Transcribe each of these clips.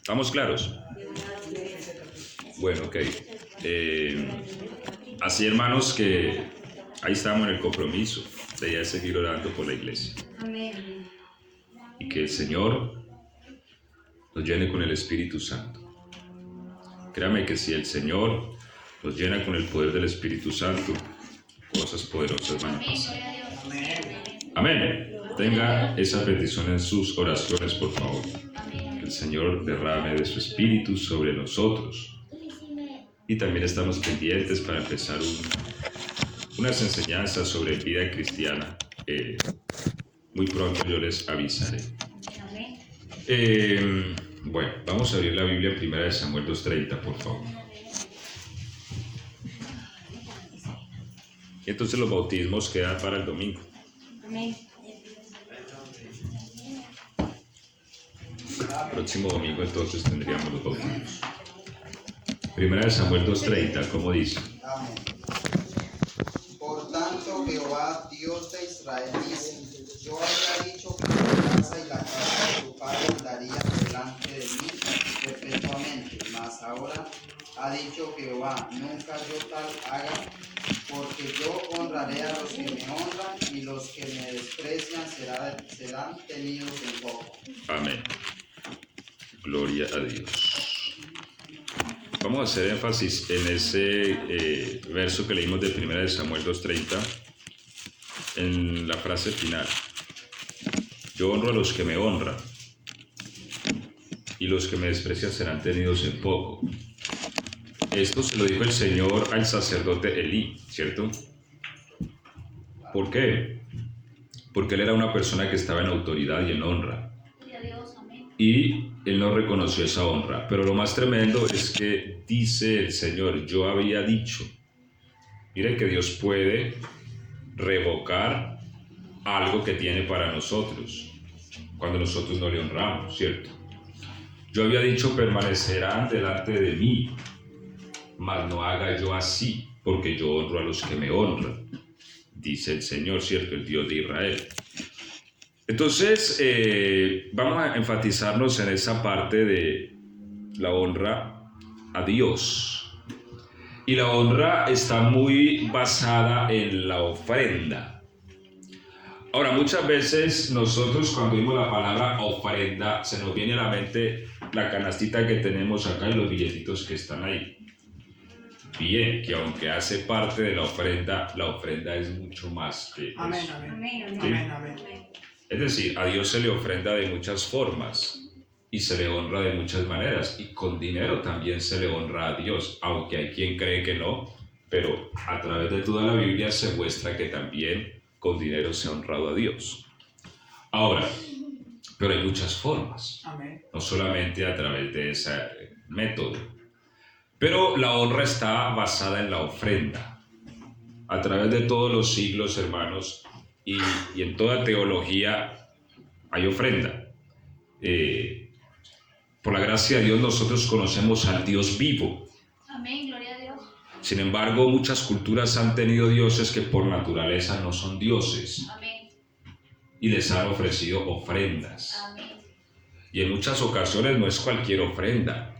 ¿Estamos claros? Bueno, ok. Así, hermanos, que ahí estamos en el compromiso de ya seguir orando por la iglesia. Amén. Y que el Señor nos llene con el Espíritu Santo. Créame que si el Señor nos llena con el poder del Espíritu Santo, cosas poderosas van a pasar. Amén. Tenga esa petición en sus oraciones, por favor. Que el Señor derrame de su Espíritu sobre nosotros. Y también estamos pendientes para empezar unas enseñanzas sobre vida cristiana. Muy pronto yo les avisaré. Bueno, vamos a abrir la Biblia en 1 Samuel 2:30, por favor. Y entonces los bautismos quedan para el domingo. Amén. El próximo domingo entonces tendríamos los bautismos. 1 Samuel 2:30, ¿cómo dice? Amén. Por tanto, Jehová, Dios de Israel, dice: Yo había dicho que tu casa y la casa de tu padre andarían delante de mí perpetuamente, mas ahora ha dicho Jehová: nunca yo tal haga, porque yo honraré a los que me honran, y los que me desprecian serán tenidos en poco. Amén. Gloria a Dios. Vamos a hacer énfasis en ese verso que leímos de 1 Samuel 2:30, en la frase final. Yo honro a los que me honran, y los que me desprecian serán tenidos en poco. Esto se lo dijo el Señor al sacerdote Elí, ¿cierto? ¿Por qué? Porque él era una persona que estaba en autoridad y en honra. Y él no reconoció esa honra. Pero lo más tremendo es que dice el Señor: yo había dicho. Mire que Dios puede revocar algo que tiene para nosotros cuando nosotros no le honramos, ¿cierto? Yo había dicho: permanecerán delante de mí, mas no haga yo así, porque yo honro a los que me honran, dice el Señor, ¿cierto? El Dios de Israel. Entonces, vamos a enfatizarnos en esa parte de la honra a Dios. Y la honra está muy basada en la ofrenda. Ahora, muchas veces nosotros cuando oímos la palabra ofrenda, se nos viene a la mente la canastita que tenemos acá y los billetitos que están ahí. Bien, que aunque hace parte de la ofrenda es mucho más que eso. Amén, amén. Amén. ¿Sí? Amén, amén. Es decir, a Dios se le ofrenda de muchas formas y se le honra de muchas maneras, y con dinero también se le honra a Dios, aunque hay quien cree que no, pero a través de toda la Biblia se muestra que también con dinero se ha honrado a Dios. Ahora, pero hay muchas formas, Amén. no solamente a través de ese método, pero la honra está basada en la ofrenda. A través de todos los siglos, hermanos, y en toda teología hay ofrenda. Por la gracia de Dios nosotros conocemos al Dios vivo. Amén, gloria a Dios. Sin embargo, muchas culturas han tenido dioses que por naturaleza no son dioses. Amén. Y les han ofrecido ofrendas. Amén. Y en muchas ocasiones no es cualquier ofrenda.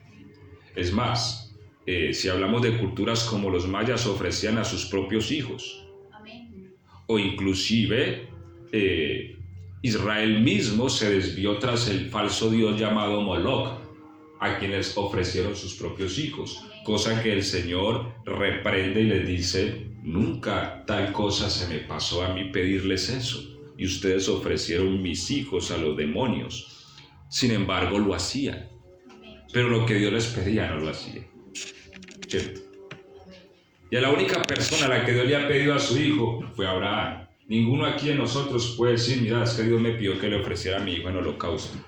Es más, si hablamos de culturas como los mayas, ofrecían a sus propios hijos. Amén. O inclusive Israel mismo se desvió tras el falso dios llamado Moloch, a quienes ofrecieron sus propios hijos, cosa que el Señor reprende y les dice: nunca tal cosa se me pasó a mí pedirles eso, y ustedes ofrecieron mis hijos a los demonios. Sin embargo lo hacían, pero lo que Dios les pedía no lo hacían, ¿cierto? Y a la única persona a la que Dios le ha pedido a su hijo fue a Abraham. Ninguno aquí de nosotros puede decir: mira, es que Dios me pidió que le ofreciera a mi hijo en holocausto.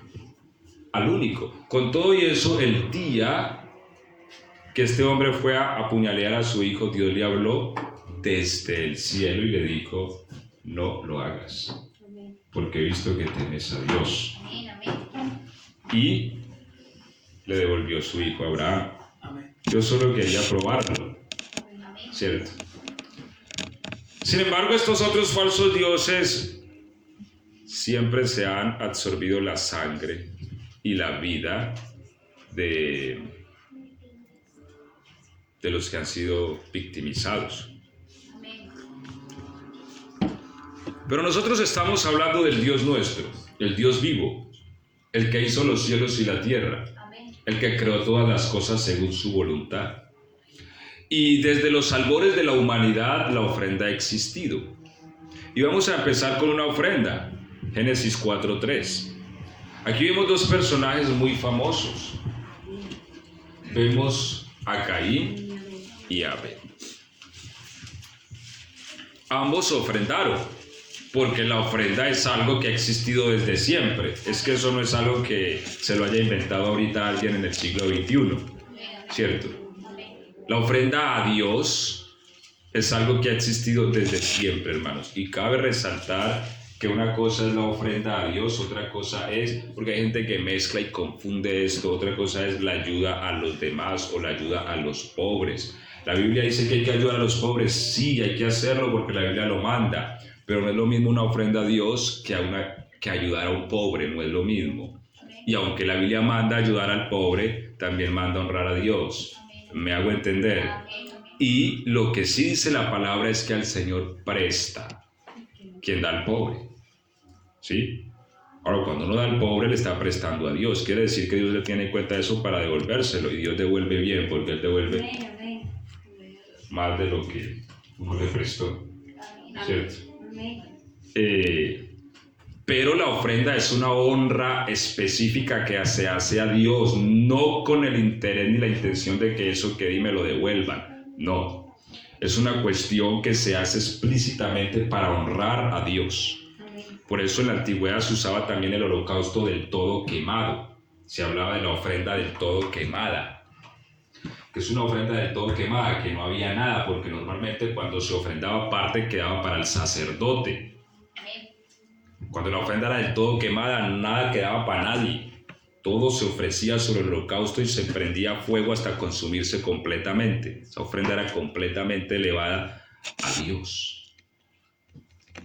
Al único. Con todo y eso, el día que este hombre fue a apuñalear a su hijo, Dios le habló desde el cielo y le dijo: no lo hagas, porque he visto que temes a Dios. Amén. Amén. Y le devolvió su hijo a Abraham. Amén. Yo solo quería probarlo, ¿cierto? Sin embargo, estos otros falsos dioses siempre se han absorbido la sangre y la vida de los que han sido victimizados. Amén. Pero nosotros estamos hablando del Dios nuestro, el Dios vivo, el que hizo los cielos y la tierra, Amén. el que creó todas las cosas según su voluntad. Y desde los albores de la humanidad la ofrenda ha existido. Y vamos a empezar con una ofrenda, Génesis 4:3. Aquí vemos dos personajes muy famosos. Vemos a Caín y a Abel. Ambos ofrendaron, porque la ofrenda es algo que ha existido desde siempre. Es que eso no es algo que se lo haya inventado ahorita alguien en el siglo XXI, ¿cierto? La ofrenda a Dios es algo que ha existido desde siempre, hermanos. Y cabe resaltar que una cosa es la ofrenda a Dios, otra cosa es, porque hay gente que mezcla y confunde esto, otra cosa es la ayuda a los demás o la ayuda a los pobres. La Biblia dice que hay que ayudar a los pobres, sí, hay que hacerlo porque la Biblia lo manda, pero no es lo mismo una ofrenda a Dios que ayudar a un pobre, no es lo mismo. Y aunque la Biblia manda ayudar al pobre, también manda honrar a Dios. ¿Me hago entender? Y lo que sí dice la palabra es que al Señor presta quien da al pobre. ¿Sí? Ahora, cuando uno da al pobre, le está prestando a Dios. Quiere decir que Dios le tiene en cuenta eso para devolvérselo. Y Dios devuelve bien, porque Él devuelve más de lo que uno le prestó. ¿Cierto? Pero la ofrenda es una honra específica que se hace a Dios, no con el interés ni la intención de que eso que di me lo devuelvan. No. Es una cuestión que se hace explícitamente para honrar a Dios. Por eso en la antigüedad se usaba también el holocausto del todo quemado. Se hablaba de la ofrenda del todo quemada. Que es una ofrenda del todo quemada, que no había nada, porque normalmente cuando se ofrendaba parte quedaba para el sacerdote. Cuando la ofrenda era del todo quemada, nada quedaba para nadie. Todo se ofrecía sobre el holocausto y se prendía fuego hasta consumirse completamente. Esa ofrenda era completamente elevada a Dios.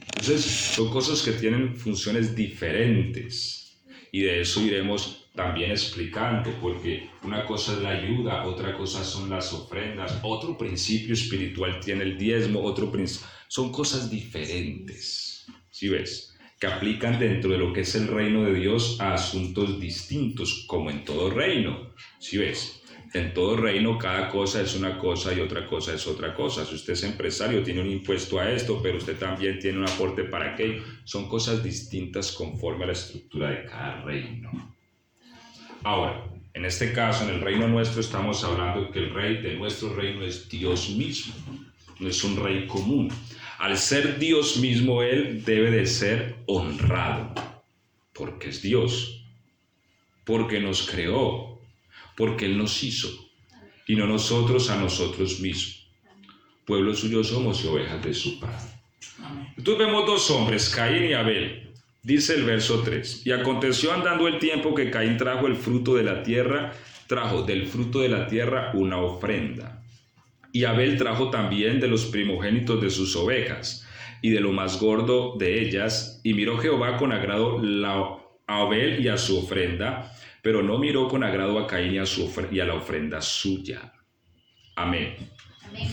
Entonces, son cosas que tienen funciones diferentes y de eso iremos también explicando, porque una cosa es la ayuda, otra cosa son las ofrendas, otro principio espiritual tiene el diezmo, son cosas diferentes, ¿sí ves? Que aplican dentro de lo que es el reino de Dios a asuntos distintos, como en todo reino, ¿sí ves? En todo reino cada cosa es una cosa y otra cosa es otra cosa. Si usted es empresario, tiene un impuesto a esto, pero usted también tiene un aporte para aquello. Son cosas distintas conforme a la estructura de cada reino. Ahora, en este caso, en el reino nuestro, estamos hablando de que el rey de nuestro reino es Dios mismo, no es un rey común. Al ser Dios mismo, Él debe de ser honrado, porque es Dios, porque nos creó, porque Él nos hizo, y no nosotros a nosotros mismos. Pueblo suyo somos y ovejas de su Padre. Entonces vemos dos hombres, Caín y Abel. Dice el verso 3, y aconteció andando el tiempo que Caín trajo el fruto de la tierra, trajo del fruto de la tierra una ofrenda. Y Abel trajo también de los primogénitos de sus ovejas, y de lo más gordo de ellas, y miró Jehová con agrado a Abel y a su ofrenda, pero no miró con agrado a Caín y a la ofrenda suya. Amén. Amén.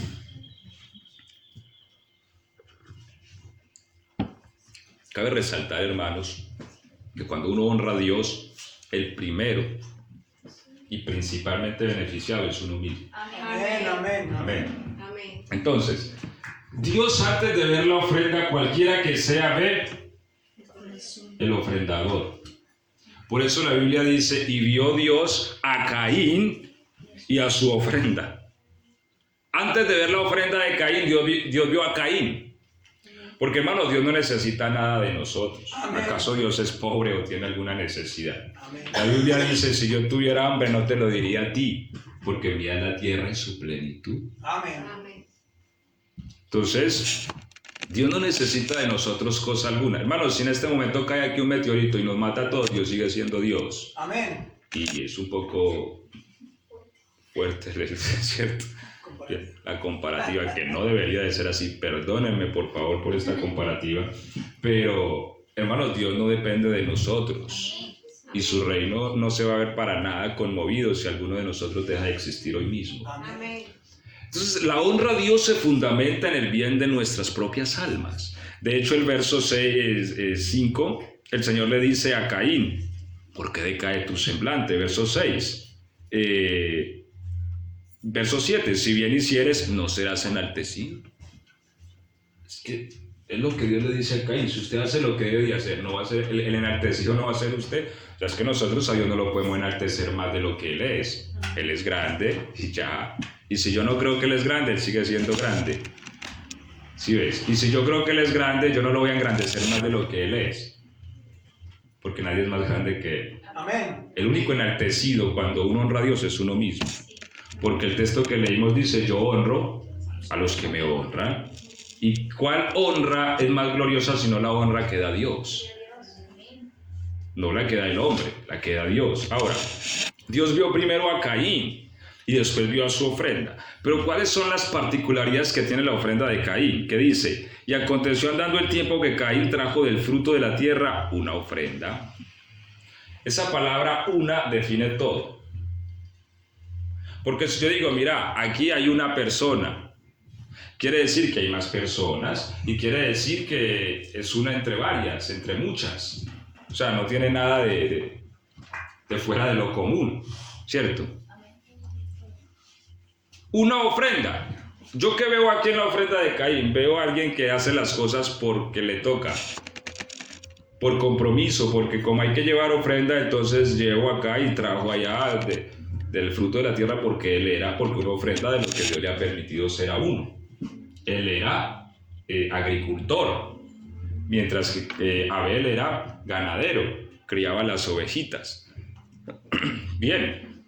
Cabe resaltar, hermanos, que cuando uno honra a Dios, el primero y principalmente beneficiado es uno mismo. Amén. Amén. Amén. Amén. Entonces, Dios antes de ver la ofrenda, cualquiera que sea, ve el ofrendador. Por eso la Biblia dice, y vio Dios a Caín y a su ofrenda. Antes de ver la ofrenda de Caín, Dios vio a Caín. Porque, hermano, Dios no necesita nada de nosotros. Amén. ¿Acaso Dios es pobre o tiene alguna necesidad? Amén. La Biblia dice, si yo tuviera hambre no te lo diría a ti, porque envía la tierra en su plenitud. Amén. Amén. Entonces, Dios no necesita de nosotros cosa alguna. Hermanos, si en este momento cae aquí un meteorito y nos mata a todos, Dios sigue siendo Dios. Amén. Y es un poco fuerte, ¿cierto? La comparativa, que no debería de ser así. Perdónenme, por favor, por esta comparativa. Pero, hermanos, Dios no depende de nosotros. y su reino no se va a ver para nada conmovido si alguno de nosotros deja de existir hoy mismo. Amén. Entonces, la honra a Dios se fundamenta en el bien de nuestras propias almas. De hecho, el verso 5, el Señor le dice a Caín, ¿por qué decae tu semblante? Verso 6. Verso 7, si bien hicieres, no serás enaltecido. Es que es lo que Dios le dice a Caín, si usted hace lo que debe de hacer, no va a ser, el enaltecido no va a ser usted. O sea, es que nosotros a Dios no lo podemos enaltecer más de lo que Él es. Él es grande y ya. Y si yo no creo que Él es grande, Él sigue siendo grande. ¿Sí ves? Y si yo creo que Él es grande, yo no lo voy a engrandecer más de lo que Él es. Porque nadie es más grande que Él. Amén. El único enaltecido cuando uno honra a Dios es uno mismo. Porque el texto que leímos dice, yo honro a los que me honran. ¿Y cuál honra es más gloriosa sino la honra que da Dios? No la que da el hombre, la que da Dios. Ahora, Dios vio primero a Caín y después vio a su ofrenda. Pero ¿cuáles son las particularidades que tiene la ofrenda de Caín? Que dice, y aconteció andando el tiempo que Caín trajo del fruto de la tierra una ofrenda. Esa palabra una define todo. Porque si yo digo, mira, aquí hay una persona, quiere decir que hay más personas y quiere decir que es una entre varias, entre muchas. O sea, no tiene nada de fuera de lo común, ¿cierto? Una ofrenda. Yo que veo aquí en la ofrenda de Caín, veo a alguien que hace las cosas porque le toca, por compromiso, porque como hay que llevar ofrenda, entonces llevo acá y trajo allá del fruto de la tierra porque una ofrenda de lo que Dios le ha permitido ser a uno. Él era agricultor, mientras que Abel era ganadero, criaba las ovejitas. Bien,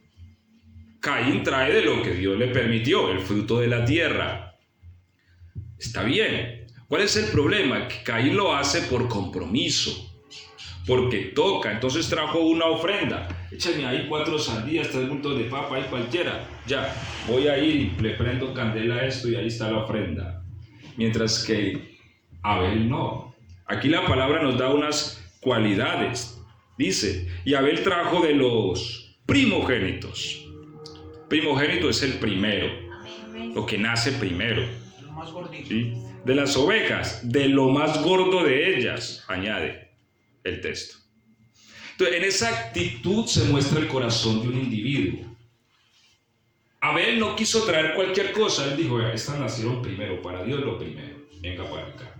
Caín trae de lo que Dios le permitió, el fruto de la tierra. Está bien. ¿Cuál es el problema? Que Caín lo hace por compromiso, porque toca. Entonces trajo una ofrenda. Échame ahí 4 sandías, 3 bultos de papa, ahí cualquiera. Ya, voy a ir y le prendo candela a esto y ahí está la ofrenda. Mientras que Abel no. Aquí la palabra nos da unas cualidades. Dice, y Abel trajo de los primogénitos. Primogénito es el primero, lo que nace primero. Lo más gordito. ¿Sí? De las ovejas, de lo más gordo de ellas, añade el texto. Entonces, en esa actitud se muestra el corazón de un individuo. Abel no quiso traer cualquier cosa, él dijo, estas nacieron primero, para Dios lo primero, venga para acá.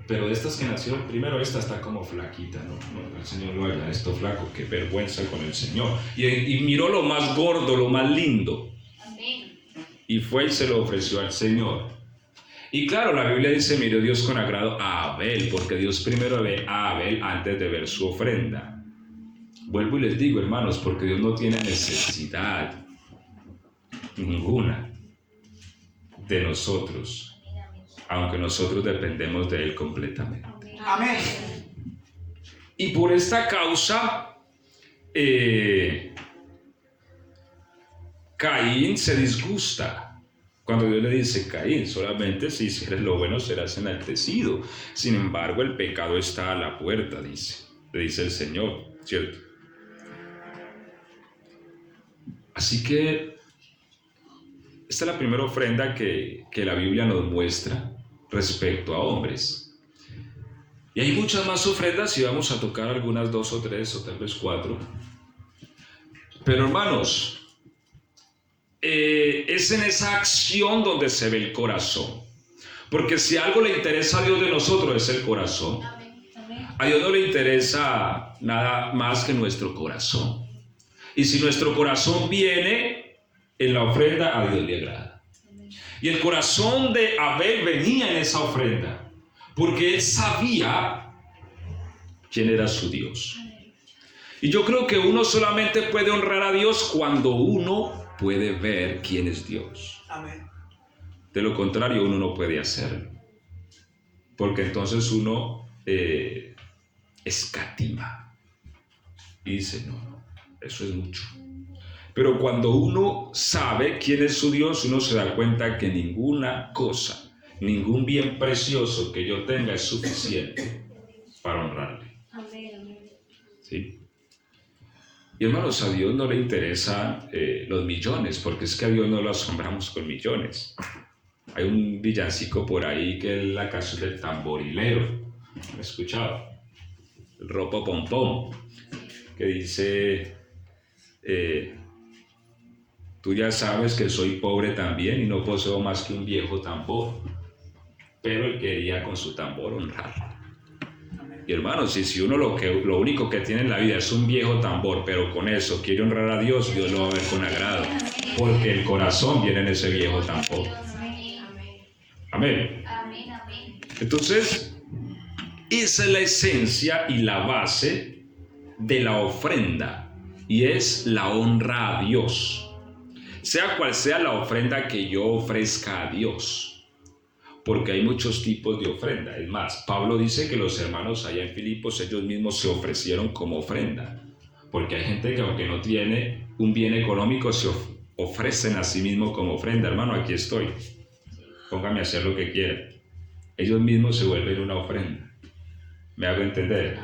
Pero de estas que nacieron primero, esta está como flaquita, ¿no? No, el Señor lo haga esto flaco, qué vergüenza con el Señor. Y miró lo más gordo, lo más lindo. Amén. Y fue y se lo ofreció al Señor. Y claro, la Biblia dice, miró Dios con agrado a Abel, porque Dios primero ve a Abel antes de ver su ofrenda. Vuelvo y les digo, hermanos, porque Dios no tiene necesidad ninguna de nosotros, aunque nosotros dependemos de Él completamente. Amén. Y por esta causa, Caín se disgusta. Cuando Dios le dice, Caín, solamente si hicieres lo bueno serás enaltecido. Sin embargo, el pecado está a la puerta, le dice el Señor, ¿cierto? Así que esta es la primera ofrenda que la Biblia nos muestra respecto a hombres. Y hay muchas más ofrendas y vamos a tocar algunas 2 o 3 o tal vez 4. Pero hermanos, es en esa acción donde se ve el corazón. Porque si algo le interesa a Dios de nosotros es el corazón. A Dios no le interesa nada más que nuestro corazón. Y si nuestro corazón viene en la ofrenda, a Dios le agrada. Y el corazón de Abel venía en esa ofrenda, porque él sabía quién era su Dios. Y yo creo que uno solamente puede honrar a Dios cuando uno puede ver quién es Dios. Amén. De lo contrario, uno no puede hacerlo, porque entonces uno escatima y dice, no, eso es mucho. Pero cuando uno sabe quién es su Dios, uno se da cuenta que ninguna cosa, ningún bien precioso que yo tenga es suficiente para honrarle. Amén. ¿Sí? ¿sí? Y hermanos, a Dios no le interesan los millones, porque es que a Dios no lo asombramos con millones. Hay un villancico por ahí que es la canción del tamborilero, ¿lo he escuchado? El ropo pom pom, que dice, tú ya sabes que soy pobre también y no poseo más que un viejo tambor, pero él quería con su tambor honrar. Y hermanos, si uno lo único que tiene en la vida es un viejo tambor, pero con eso quiere honrar a Dios, Dios lo va a ver con agrado, porque el corazón viene en ese viejo tambor. Amén. Entonces, esa es la esencia y la base de la ofrenda, y es la honra a Dios, sea cual sea la ofrenda que yo ofrezca a Dios. Porque hay muchos tipos de ofrenda. Es más, Pablo dice que los hermanos allá en Filipos, ellos mismos se ofrecieron como ofrenda. Porque hay gente que aunque no tiene un bien económico, se ofrecen a sí mismos como ofrenda. Hermano, aquí estoy. Póngame a hacer lo que quiera. Ellos mismos se vuelven una ofrenda. ¿Me hago entender?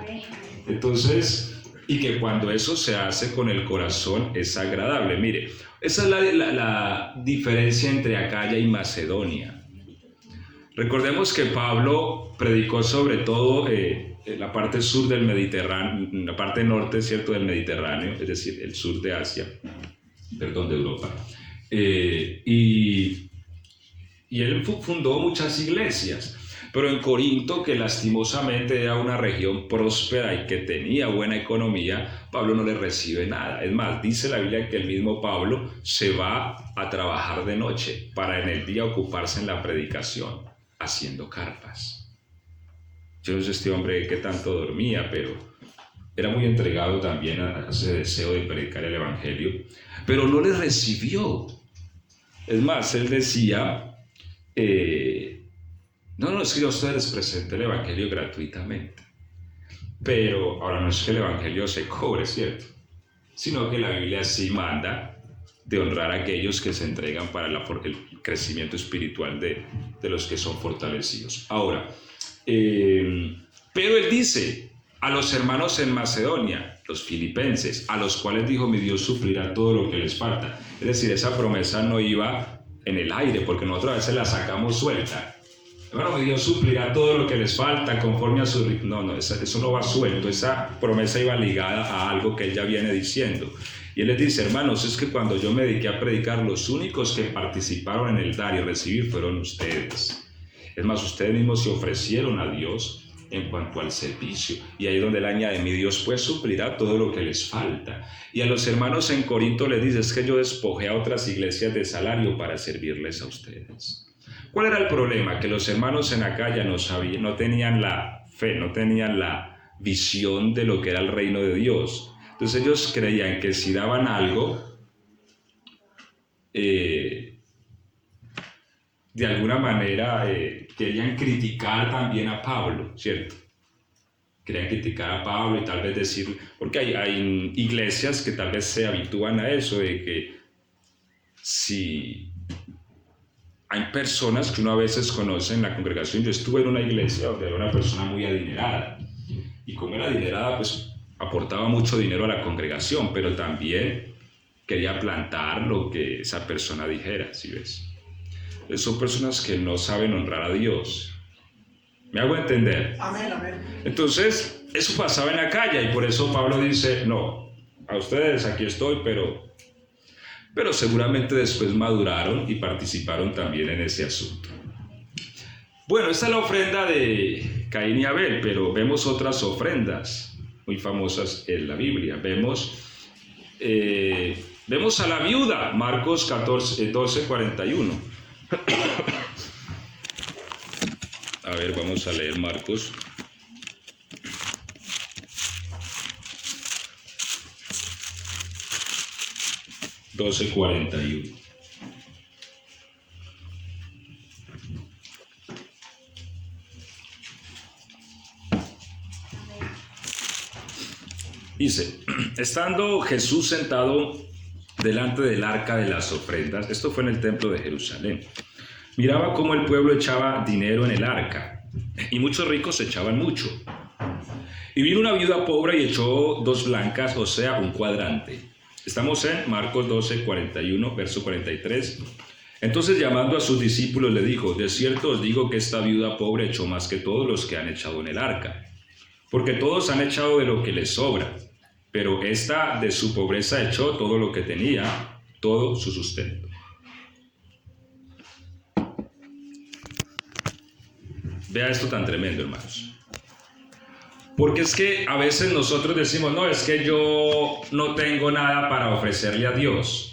Entonces, y que cuando eso se hace con el corazón es agradable. Mire, esa es la diferencia entre Acaya y Macedonia. Recordemos que Pablo predicó sobre todo en la parte sur del Mediterráneo, la parte norte, ¿cierto?, del Mediterráneo, es decir, el sur de Asia, de Europa. Y él fundó muchas iglesias, pero en Corinto, que lastimosamente era una región próspera y que tenía buena economía, Pablo no le recibe nada. Es más, dice la Biblia que el mismo Pablo se va a trabajar de noche para en el día ocuparse en la predicación, haciendo carpas. Yo no sé este hombre qué tanto dormía, pero era muy entregado también a ese deseo de predicar el evangelio, pero no le recibió. Es más, él decía, no, es que yo a ustedes les presente el evangelio gratuitamente, pero ahora no es que el evangelio se cobre, ¿cierto?, sino que la Biblia sí manda de honrar a aquellos que se entregan para el crecimiento espiritual de los que son fortalecidos. Ahora, pero él dice a los hermanos en Macedonia, los filipenses, a los cuales dijo, mi Dios suplirá todo lo que les falta. Es decir, esa promesa no iba en el aire, porque nosotros a veces la sacamos suelta. Bueno, mi Dios suplirá todo lo que les falta conforme a su... No, eso no va suelto. Esa promesa iba ligada a algo que él ya viene diciendo. Y él les dice, hermanos, es que cuando yo me dediqué a predicar, los únicos que participaron en el dar y recibir fueron ustedes. Es más, ustedes mismos se ofrecieron a Dios en cuanto al servicio. Y ahí es donde él añade, mi Dios pues suplirá todo lo que les falta. Y a los hermanos en Corinto les dice, es que yo despojé a otras iglesias de salario para servirles a ustedes. ¿Cuál era el problema? Que los hermanos en Acaya no tenían la fe, no tenían la visión de lo que era el reino de Dios. Entonces ellos creían que si daban algo, de alguna manera querían criticar también a Pablo, ¿cierto? Querían criticar a Pablo y tal vez decir, porque hay iglesias que tal vez se habitúan a eso, de que si hay personas que uno a veces conoce en la congregación. Yo estuve en una iglesia donde era una persona muy adinerada, y como era adinerada, pues aportaba mucho dinero a la congregación, pero también quería plantar lo que esa persona dijera, ¿sí ves? Son personas que no saben honrar a Dios. ¿Me hago entender? Amén, amén. Entonces, eso pasaba en Acaya, y por eso Pablo dice, no, a ustedes aquí estoy, pero seguramente después maduraron y participaron también en ese asunto. Bueno, esta es la ofrenda de Caín y Abel, pero vemos otras ofrendas muy famosas en la Biblia. Vemos a la viuda, Marcos 12:41. A ver, vamos a leer Marcos. Dice, estando Jesús sentado delante del arca de las ofrendas, esto fue en el templo de Jerusalén, miraba cómo el pueblo echaba dinero en el arca, y muchos ricos echaban mucho. Y vino una viuda pobre y echó 2 blancas, o sea, un cuadrante. Estamos en Marcos 12, 41, verso 43. Entonces, llamando a sus discípulos, le dijo: de cierto os digo que esta viuda pobre echó más que todos los que han echado en el arca, porque todos han echado de lo que les sobra, pero esta de su pobreza echó todo lo que tenía, todo su sustento. Vea esto tan tremendo, hermanos. Porque es que a veces nosotros decimos: no, es que yo no tengo nada para ofrecerle a Dios.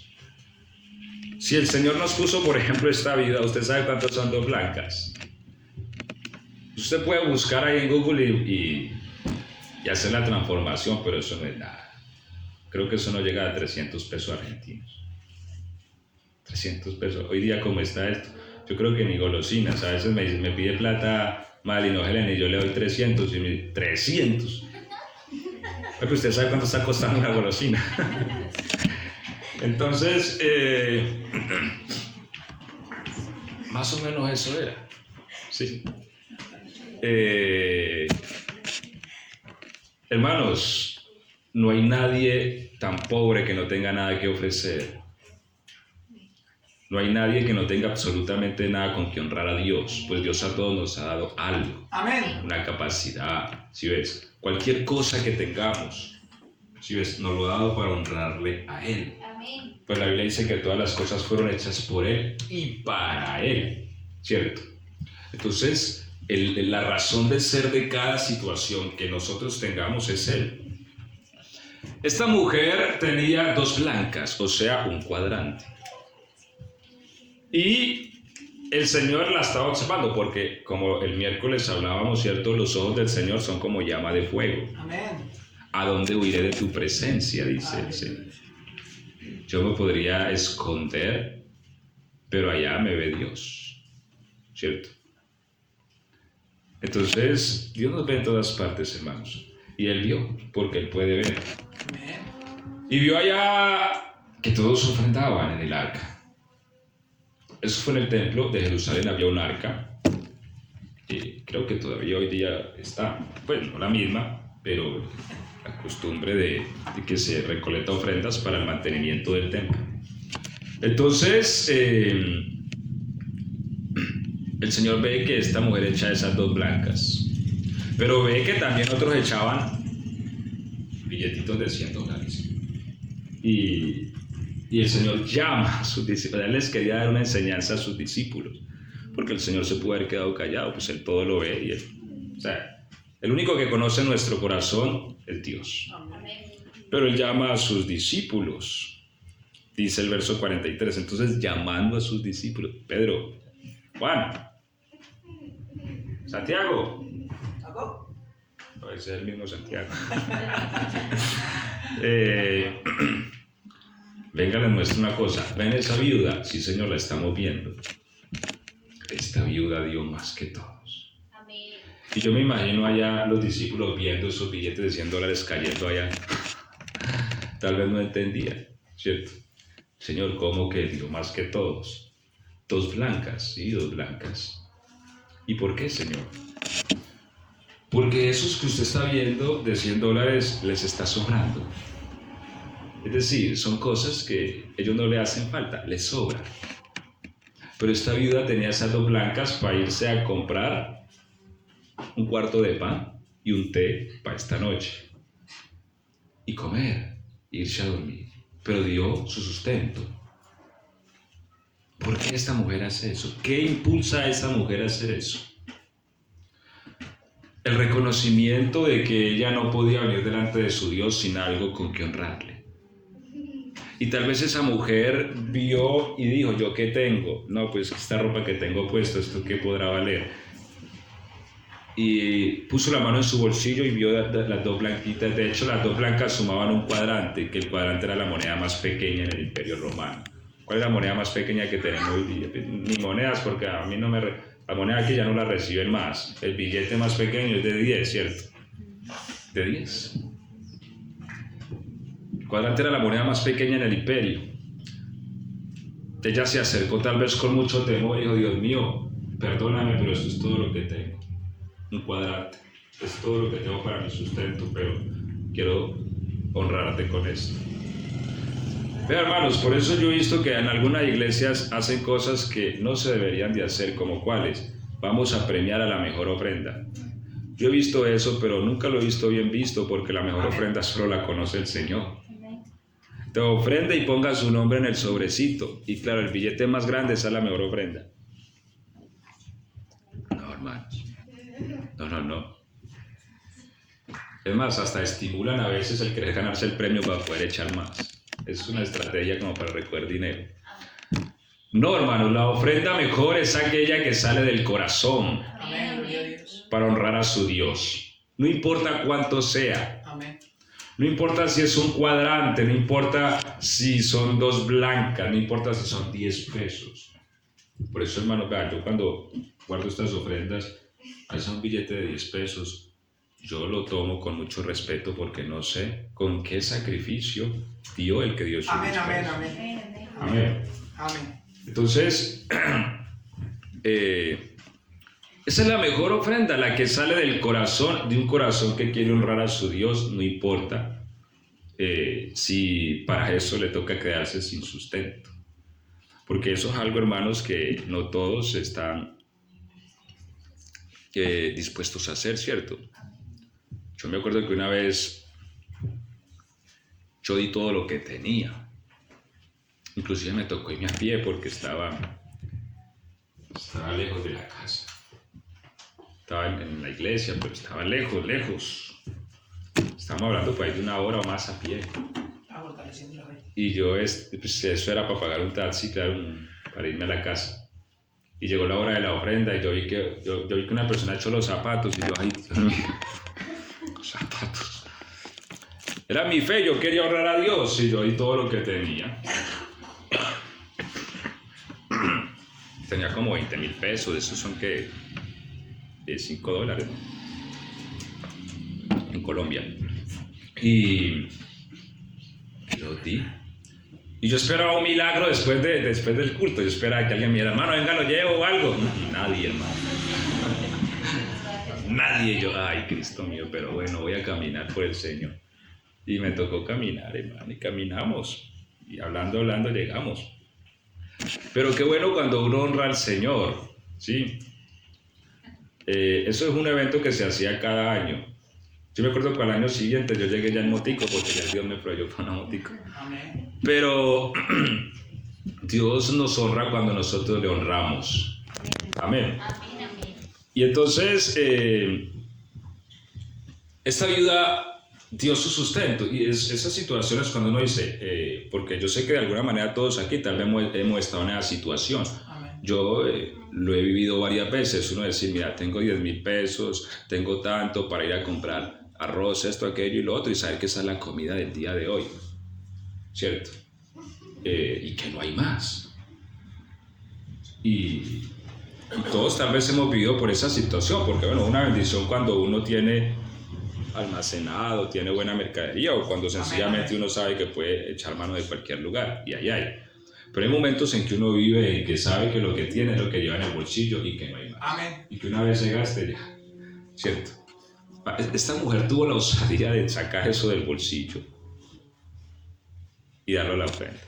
Si el Señor nos puso, por ejemplo, esta vida, ¿usted sabe cuántos son 2 blancas? Usted puede buscar ahí en Google y hacer la transformación, pero eso no es nada. Creo que eso no llega a 300 pesos argentinos. 300 pesos. Hoy día, ¿cómo está esto? Yo creo que ni golosinas. A veces me pide plata Malino Helen y yo le doy 300 y me dice: 300. Porque usted sabe cuánto está costando una golosina. Entonces, más o menos eso era. Sí. Hermanos, no hay nadie tan pobre que no tenga nada que ofrecer. No hay nadie que no tenga absolutamente nada con que honrar a Dios, pues Dios a todos nos ha dado algo. Amén. Una capacidad, ¿sí ves? Cualquier cosa que tengamos, ¿sí ves? Nos lo ha dado para honrarle a Él. Amén. Pues la Biblia dice que todas las cosas fueron hechas por Él y para Él, ¿cierto? Entonces, la razón de ser de cada situación que nosotros tengamos es Él. Esta mujer tenía 2 blancas, o sea, un cuadrante. Y el Señor la estaba observando, porque como el miércoles hablábamos, ¿cierto? Los ojos del Señor son como llama de fuego. Amén. ¿A dónde huiré de tu presencia?, dice el Señor. Yo me podría esconder, pero allá me ve Dios, ¿cierto? Entonces, Dios nos ve en todas partes, hermanos. Y Él vio, porque Él puede ver. Y vio allá que todos ofrendaban en el arca. Eso fue en el templo de Jerusalén, había un arca. Creo que todavía hoy día está, pues no la misma, pero la costumbre de que se recolecta ofrendas para el mantenimiento del templo. Entonces, el Señor ve que esta mujer echa esas 2 blancas, pero ve que también otros echaban billetitos de $100. Y el Señor llama a sus discípulos. Él les quería dar una enseñanza a sus discípulos, porque el Señor se pudo haber quedado callado, pues Él todo lo ve. O sea, el único que conoce nuestro corazón es Dios. Amén. Pero Él llama a sus discípulos, dice el verso 43. Entonces, llamando a sus discípulos: Pedro, Juan, Santiago. No, ese es el mismo Santiago. Venga, les muestro una cosa. ¿Ven esa viuda? Sí, Señor, la estamos viendo. Esta viuda dio más que todos. Amén. Y yo me imagino allá los discípulos viendo esos billetes de $100 cayendo allá. Tal vez no entendían, ¿cierto? Señor, ¿cómo que dio más que todos? 2 blancas, sí, 2 blancas. ¿Y por qué, Señor? Porque esos que usted está viendo de $100 les está sobrando. Es decir, son cosas que ellos no le hacen falta, les sobra. Pero esta viuda tenía esas 2 blancas para irse a comprar un cuarto de pan y un té para esta noche. Y comer, irse a dormir. Pero dio su sustento. ¿Por qué esta mujer hace eso? ¿Qué impulsa a esta mujer a hacer eso? El reconocimiento de que ella no podía venir delante de su Dios sin algo con que honrarle. Y tal vez esa mujer vio y dijo: ¿yo qué tengo? No, pues esta ropa que tengo puesto, ¿esto qué podrá valer? Y puso la mano en su bolsillo y vio las 2 blanquitas. De hecho, las 2 blancas sumaban un cuadrante, que el cuadrante era la moneda más pequeña en el Imperio Romano. ¿Cuál es la moneda más pequeña que tenemos hoy día? Ni monedas, porque a mí no me... La moneda aquí ya no la reciben más. El billete más pequeño es de 10, ¿cierto? De 10. El cuadrante era la moneda más pequeña en el imperio. Ella se acercó tal vez con mucho temor y dijo: Dios mío, perdóname, pero esto es todo lo que tengo. Un cuadrante. es todo lo que tengo para mi sustento, pero quiero honrarte con esto. Vean, hermanos, por eso yo he visto que en algunas iglesias hacen cosas que no se deberían de hacer, como cuáles. Vamos a premiar a la mejor ofrenda. Yo he visto eso, pero nunca lo he visto bien visto, porque la mejor ofrenda solo la conoce el Señor. Te ofrenda y ponga su nombre en el sobrecito. Y claro, el billete más grande es la mejor ofrenda. No, hermanos. No. Es más, hasta estimulan a veces el querer ganarse el premio para poder echar más. Es una estrategia como para recoger dinero. No, hermanos, la ofrenda mejor es aquella que sale del corazón. Amén. Para honrar a su Dios. No importa cuánto sea. Amén. No importa si es un cuadrante, no importa si son 2 blancas, no importa si son 10 pesos. Por eso, hermano, vean, yo cuando guardo estas ofrendas, a veces un billete de 10 pesos, yo lo tomo con mucho respeto porque no sé con qué sacrificio dio el que dio su Amén, Dios. amén, Amén. amén. Amén. Amén. Entonces, esa es la mejor ofrenda, la que sale del corazón, de un corazón que quiere honrar a su Dios, no importa si para eso le toca quedarse sin sustento. Porque eso es algo, hermanos, que no todos están dispuestos a hacer, ¿cierto? Yo me acuerdo que una vez yo di todo lo que tenía. Inclusive me tocó irme a pie porque estaba lejos de la casa. Estaba en la iglesia, pero estaba lejos. Estamos hablando por ahí de 1 hora o más a pie. Y yo, pues eso era para pagar un taxi, claro, para irme a la casa. Y llegó la hora de la ofrenda y yo vi que una persona echó los zapatos y yo, ay, Dios mío, los zapatos. Era mi fe, yo quería honrar a Dios y yo di todo lo que tenía. Tenía como 20,000 pesos, esos son que $5, ¿no? En Colombia. Y lo di. Y yo esperaba un milagro después del culto. Yo esperaba que alguien me dijera, hermano, venga, lo llevo o algo. Nadie, hermano. Nadie. Yo, ay, Cristo mío, pero bueno, voy a caminar por el Señor. Y me tocó caminar, hermano, y caminamos. Y hablando, llegamos. Pero qué bueno cuando uno honra al Señor, ¿sí? Eso es un evento que se hacía cada año. Yo me acuerdo que al año siguiente yo llegué ya en motico, porque ya Dios me proveyó para una motico. Amén. Pero Dios nos honra cuando nosotros le honramos. Amén. Y entonces, esta viuda dio su sustento. Y esas situaciones cuando uno dice, porque yo sé que de alguna manera todos aquí tal vez hemos estado en esa situación. Yo lo he vivido varias veces. Uno decir, mira, tengo 10,000 pesos, tengo tanto para ir a comprar arroz, esto, aquello y lo otro, y saber que esa es la comida del día de hoy, ¿cierto? Y que no hay más. Y todos tal vez hemos vivido por esa situación, porque bueno, una bendición cuando uno tiene almacenado, tiene buena mercadería, o cuando sencillamente uno sabe que puede echar mano de cualquier lugar, y ahí hay. Pero hay momentos en que uno vive y que sabe que lo que tiene es lo que lleva en el bolsillo y que no hay más. Amén. Y que una vez se gaste ya, ¿cierto? Esta mujer tuvo la osadía de sacar eso del bolsillo y darlo a la ofrenda.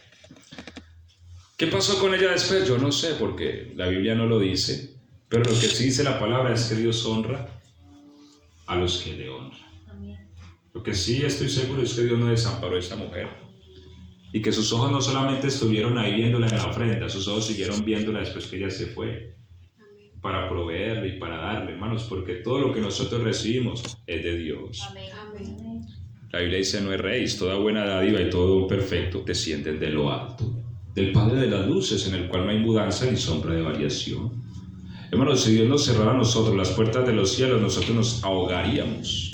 ¿Qué pasó con ella después? Yo no sé, porque la Biblia no lo dice, pero lo que sí dice la palabra es que Dios honra a los que le honran. Lo que sí estoy seguro es que Dios no desamparó a esta mujer y que sus ojos no solamente estuvieron ahí viéndola en la ofrenda, sus ojos siguieron viéndola después que ella se fue, para proveerle y para darle, hermanos, porque todo lo que nosotros recibimos es de Dios. Amén. La Biblia dice, no erréis, toda buena dádiva y todo don perfecto descienden de lo alto, del Padre de las luces, en el cual no hay mudanza ni sombra de variación. Hermanos, si Dios nos cerrara a nosotros las puertas de los cielos, nosotros nos ahogaríamos.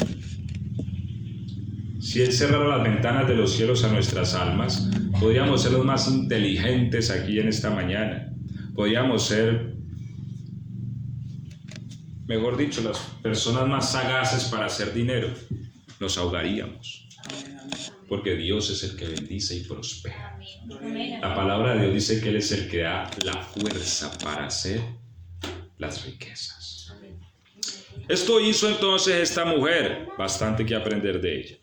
Si Él cerrara las ventanas de los cielos a nuestras almas, podríamos ser los más inteligentes aquí en esta mañana. Podríamos ser, mejor dicho, las personas más sagaces para hacer dinero. Nos ahogaríamos. Porque Dios es el que bendice y prospera. La palabra de Dios dice que Él es el que da la fuerza para hacer las riquezas. Esto hizo entonces esta mujer, bastante que aprender de ella.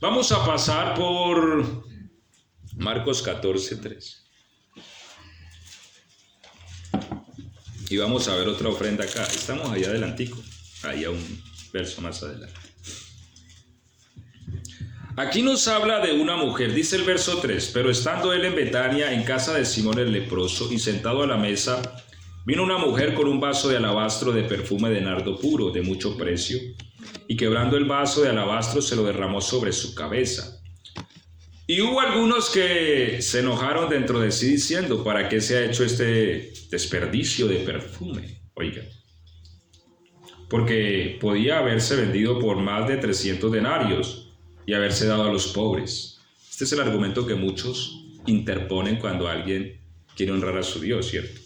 Vamos a pasar por Marcos 14:3. Y vamos a ver otra ofrenda acá. Estamos allá adelantico, ahí a un verso más adelante. Aquí nos habla de una mujer, dice el verso 3, pero estando él en Betania, en casa de Simón el leproso, y sentado a la mesa, vino una mujer con un vaso de alabastro de perfume de nardo puro, de mucho precio, y quebrando el vaso de alabastro se lo derramó sobre su cabeza. Y hubo algunos que se enojaron dentro de sí diciendo, ¿para qué se ha hecho este desperdicio de perfume? Oiga, porque podía haberse vendido por más de 300 denarios y haberse dado a los pobres. Este es el argumento que muchos interponen cuando alguien quiere honrar a su Dios, ¿cierto?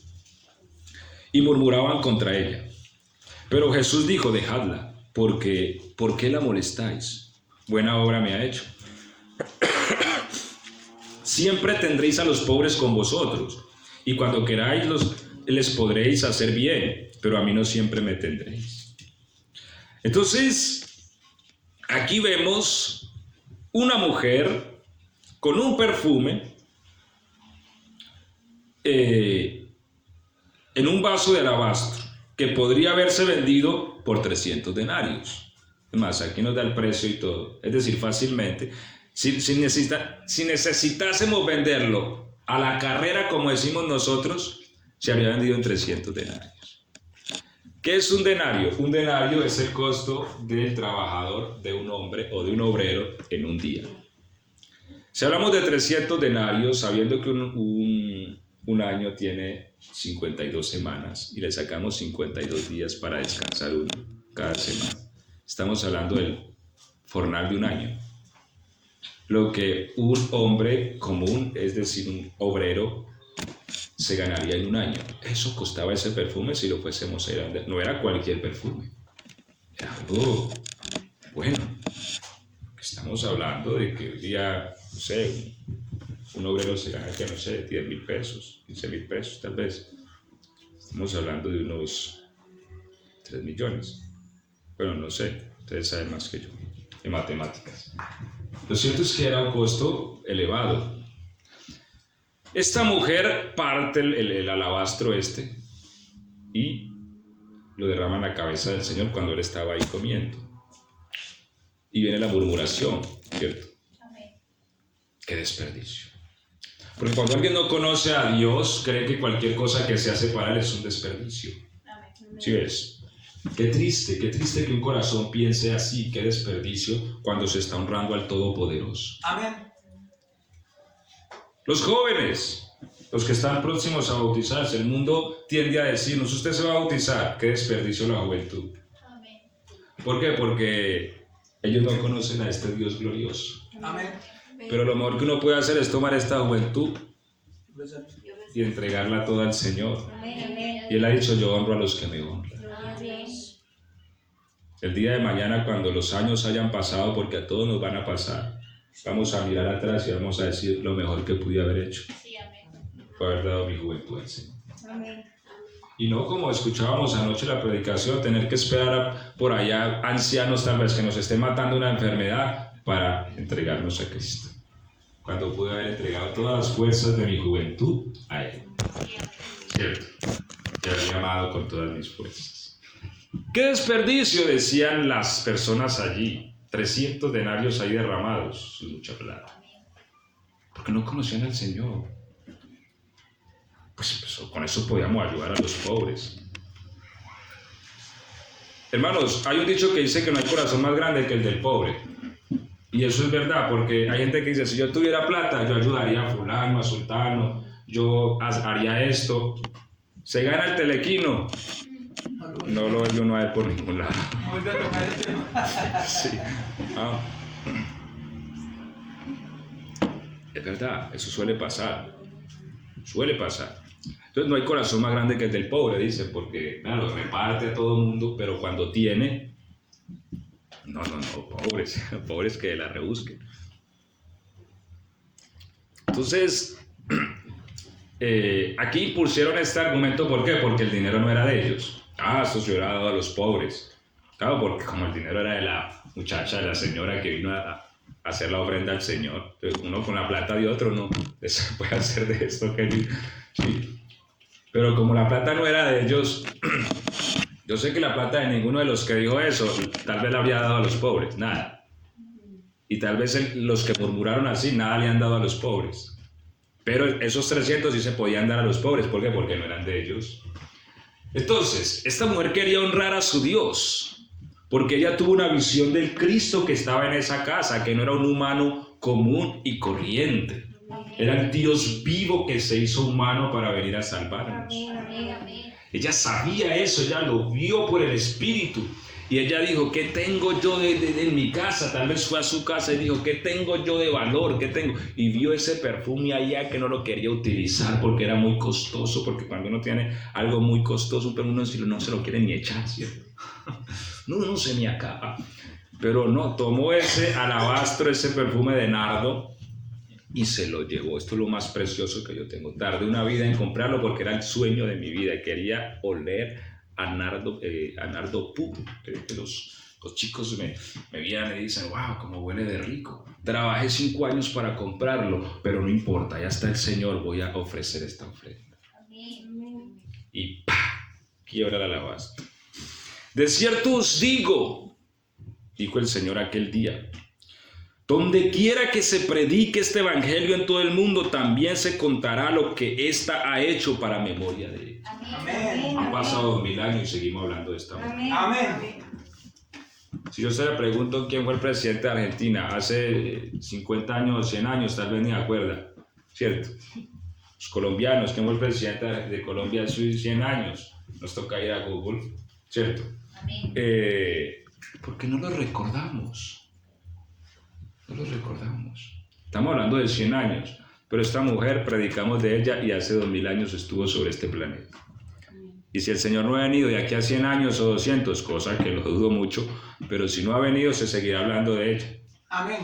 Y murmuraban contra ella. Pero Jesús dijo, dejadla, porque ¿por qué la molestáis? Buena obra me ha hecho. Siempre tendréis a los pobres con vosotros, y cuando queráis les podréis hacer bien, pero a mí no siempre me tendréis. Entonces, aquí vemos una mujer con un perfume en un vaso de alabastro, que podría haberse vendido por 300 denarios. Además, aquí nos da el precio y todo. Es decir, fácilmente, si necesitásemos venderlo a la carrera, como decimos nosotros, se habría vendido en 300 denarios. ¿Qué es un denario? Un denario es el costo del trabajador, de un hombre o de un obrero en un día. Si hablamos de 300 denarios, sabiendo que un año tiene 52 semanas y le sacamos 52 días para descansar uno cada semana, estamos hablando del jornal de un año. Lo que un hombre común, es decir, un obrero, se ganaría en un año. Eso costaba ese perfume si lo fuésemos a ir a vender. No era cualquier perfume, era algo bueno. Estamos hablando de que hoy día, no sé, un obrero se gana, que no sé, 10,000 pesos, 15,000 pesos tal vez. Estamos hablando de unos 3 millones. Bueno, no sé, ustedes saben más que yo de matemáticas. Lo cierto es que era un costo elevado. Esta mujer parte el alabastro y lo derrama en la cabeza del Señor cuando él estaba ahí comiendo. Y viene la murmuración, ¿cierto? Amén. ¡Qué desperdicio! Porque cuando alguien no conoce a Dios, cree que cualquier cosa que se hace para él es un desperdicio. Amén. ¿Sí ves? Qué triste que un corazón piense así, qué desperdicio cuando se está honrando al Todopoderoso. Amén. Los jóvenes, los que están próximos a bautizarse, el mundo tiende a decirnos, usted se va a bautizar, qué desperdicio la juventud. Amén. ¿Por qué? Porque ellos no conocen a este Dios glorioso. Amén. Pero lo mejor que uno puede hacer es tomar esta juventud y entregarla toda al Señor. Amén. Y Él ha dicho, yo honro a los que me honran. Amén. El día de mañana, cuando los años hayan pasado, porque a todos nos van a pasar, vamos a mirar atrás y vamos a decir lo mejor que pude haber hecho Sí, amén. fue haber dado mi juventud al Señor. Amén. Y no como escuchábamos anoche la predicación, tener que esperar por allá ancianos tal vez que nos esté matando una enfermedad para entregarnos a Cristo. Cuando pude haber entregado todas las fuerzas de mi juventud a Él. ¿Cierto? Que había amado con todas mis fuerzas. ¡Qué desperdicio!, decían las personas allí. 300 denarios ahí derramados, mucha plata. Porque no conocían al Señor. Pues con eso podíamos ayudar a los pobres. Hermanos, hay un dicho que dice que no hay corazón más grande que el del pobre. Y eso es verdad, porque hay gente que dice, si yo tuviera plata, yo ayudaría a fulano, a sultano, yo haría esto. Se gana el telequino. No lo veo uno a él por ningún lado. Sí. Ah. Es verdad, eso suele pasar. Suele pasar. Entonces no hay corazón más grande que el del pobre, dice, porque claro, reparte a todo el mundo, pero cuando tiene, no, pobres, pobres que la rebusquen. Entonces, aquí impusieron este argumento, ¿por qué? Porque el dinero no era de ellos. Esto se hubiera dado a los pobres. Claro, porque como el dinero era de la muchacha, de la señora que vino a hacer la ofrenda al Señor, entonces uno con la plata de otro no se puede hacer de esto. Sí. Pero como la plata no era de ellos, yo sé que la plata de ninguno de los que dijo eso, tal vez la había dado a los pobres, nada. Y tal vez los que murmuraron así, nada le han dado a los pobres. Pero esos 300 sí se podían dar a los pobres. ¿Por qué? Porque no eran de ellos. Entonces, esta mujer quería honrar a su Dios, porque ella tuvo una visión del Cristo que estaba en esa casa, que no era un humano común y corriente. Era el Dios vivo que se hizo humano para venir a salvarnos. Ella sabía eso, ella lo vio por el Espíritu. Y ella dijo, ¿qué tengo yo en mi casa? Tal vez fue a su casa y dijo, ¿qué tengo yo de valor? ¿Qué tengo? Y vio ese perfume allá que no lo quería utilizar porque era muy costoso, porque cuando uno tiene algo muy costoso, pero uno no se lo quiere ni echar, ¿cierto? No se me acaba. Pero no, tomó ese alabastro, ese perfume de nardo y se lo llevó. Esto es lo más precioso que yo tengo. Tardé una vida en comprarlo porque era el sueño de mi vida y quería oler a nardo puro. Los chicos me veían y dicen, wow, cómo huele de rico. Trabajé 5 años para comprarlo, pero no importa, ya está el Señor, voy a ofrecer esta ofrenda. Y ¡pah! Quiebra el alabastro. De cierto os digo, dijo el Señor aquel día, donde quiera que se predique este evangelio en todo el mundo, también se contará lo que ésta ha hecho para memoria de él. Amén. Han pasado 2000 años y seguimos hablando de esta mujer. Amén. Si yo se le pregunto quién fue el presidente de Argentina hace 50 años, 100 años, tal vez ni me acuerda, ¿cierto? Los colombianos, quién fue el presidente de Colombia hace 100 años, nos toca ir a Google, ¿cierto? Porque no lo recordamos. No lo recordamos. Estamos hablando de 100 años, pero esta mujer predicamos de ella y hace 2000 años estuvo sobre este planeta. Y si el Señor no ha venido de aquí a 100 años o 200, cosa que lo dudo mucho, pero si no ha venido se seguirá hablando de ella. Amén.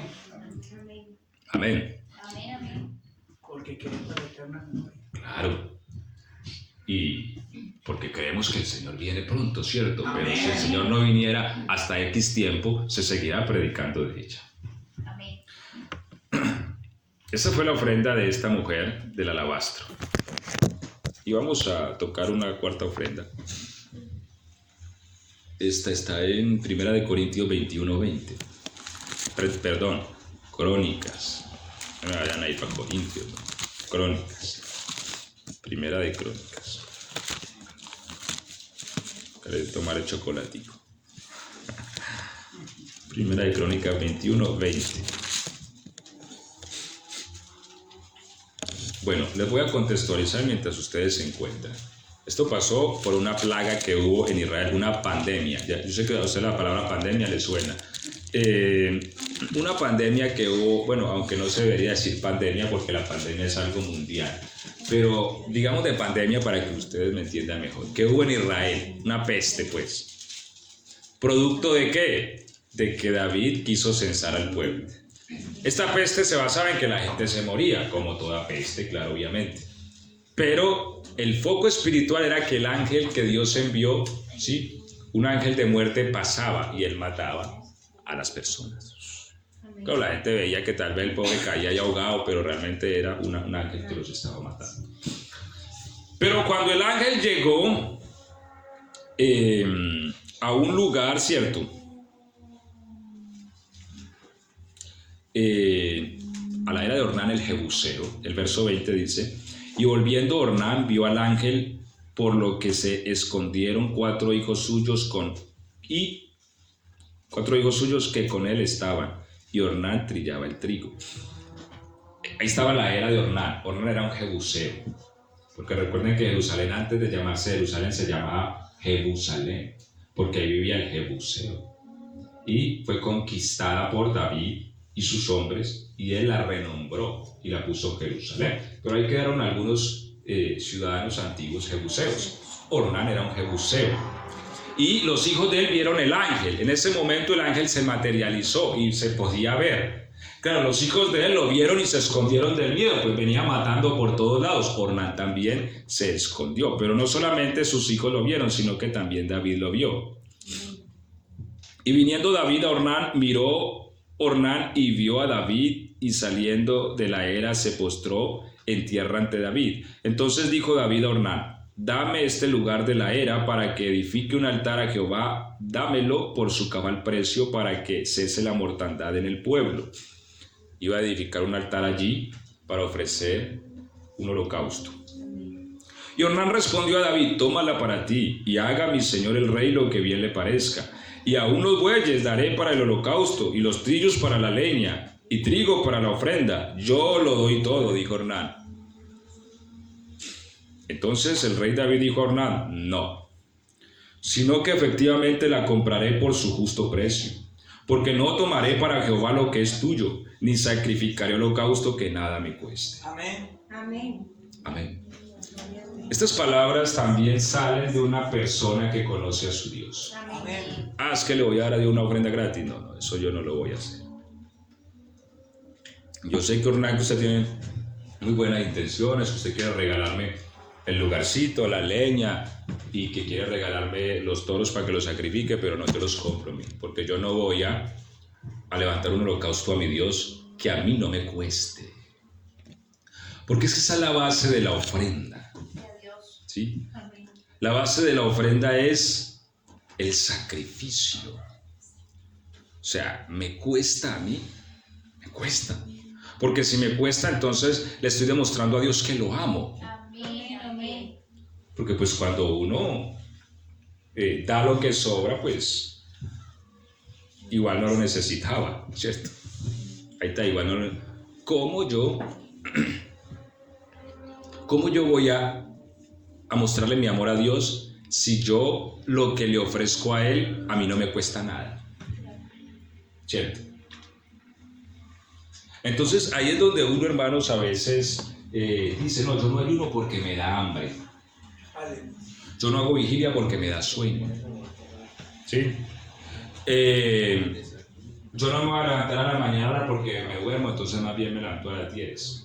Amén. Porque queremos la eterna memoria. Claro. Y porque creemos que el Señor viene pronto, ¿cierto? Amén. Pero si el Señor no viniera hasta X tiempo, se seguirá predicando de ella. Esa fue la ofrenda de esta mujer del alabastro. Y vamos a tocar una cuarta ofrenda. Esta está en 1 Corintios 21:20. Perdón, Crónicas. No me vayan a ir para Corintios, ¿no? Crónicas. 1 Crónicas. Querés tomar el chocolatico. 1 Crónicas 21:20. Bueno, les voy a contextualizar mientras ustedes se encuentran. Esto pasó por una plaga que hubo en Israel, una pandemia. Yo sé que a usted la palabra pandemia le suena. Una pandemia que hubo, bueno, aunque no se debería decir pandemia porque la pandemia es algo mundial, pero digamos de pandemia para que ustedes me entiendan mejor. Que hubo en Israel, una peste pues. ¿Producto de qué? De que David quiso censar al pueblo. Esta peste se basaba en que la gente se moría, como toda peste, claro, obviamente. Pero el foco espiritual era que el ángel que Dios envió, ¿sí? Un ángel de muerte pasaba y él mataba a las personas. Claro, la gente veía que tal vez el pobre caía y ahogado, pero realmente era un ángel que los estaba matando. Pero cuando el ángel llegó a un lugar, ¿cierto? A la era de Ornán el Jebuseo, el verso 20 dice, y volviendo Ornán vio al ángel, por lo que se escondieron 4 hijos suyos que con él estaban, y Ornán trillaba el trigo. Ahí estaba la era de Ornán. Ornán era un Jebuseo, porque recuerden que Jerusalén, antes de llamarse Jerusalén, se llamaba Jerusalén, porque ahí vivía el Jebuseo, y fue conquistada por David y sus hombres, y él la renombró y la puso Jerusalén. Pero ahí quedaron algunos ciudadanos antiguos jebuseos. Ornán era un jebuseo. Y los hijos de él vieron el ángel. En ese momento el ángel se materializó y se podía ver. Claro, los hijos de él lo vieron y se escondieron del miedo, pues venía matando por todos lados. Ornán también se escondió, pero no solamente sus hijos lo vieron, sino que también David lo vio. Y viniendo David a Ornán, miró Ornán y vio a David, y saliendo de la era se postró en tierra ante David. Entonces dijo David a Ornán: dame este lugar de la era para que edifique un altar a Jehová, dámelo por su cabal precio para que cese la mortandad en el pueblo. Iba a edificar un altar allí para ofrecer un holocausto. Y Ornán respondió a David: tómala para ti, y haga mi señor el rey lo que bien le parezca. Y aún los bueyes daré para el holocausto, y los trillos para la leña, y trigo para la ofrenda. Yo lo doy todo, dijo Ornán. Entonces el rey David dijo a Ornán: no, sino que efectivamente la compraré por su justo precio, porque no tomaré para Jehová lo que es tuyo, ni sacrificaré holocausto que nada me cueste. Amén. Amén. Amén. Estas palabras también salen de una persona que conoce a su Dios. Amén. Ah, es que le voy a dar a Dios una ofrenda gratis. No, eso yo no lo voy a hacer. Yo sé que Ornán, usted tiene muy buenas intenciones, usted quiere regalarme el lugarcito, la leña, y que quiere regalarme los toros para que los sacrifique, pero no te los compro, porque yo no voy a levantar un holocausto a mi Dios que a mí no me cueste. Porque es que esa es la base de la ofrenda. ¿Sí? Amén. La base de la ofrenda es el sacrificio. O sea, me cuesta a mí, me cuesta. Porque si me cuesta, entonces le estoy demostrando a Dios que lo amo. Amén. Amén. Porque pues cuando uno da lo que sobra, pues igual no lo necesitaba, ¿cierto? Ahí está, igual no lo... ¿Cómo yo voy a mostrarle mi amor a Dios si yo lo que le ofrezco a Él, a mí no me cuesta nada? ¿Cierto? Entonces ahí es donde uno, hermanos, a veces dice: no, yo no ayuno porque me da hambre. Yo no hago vigilia porque me da sueño. ¿Sí? Yo no me voy a levantar a la mañana porque me duermo, entonces más bien me levanto a las 10.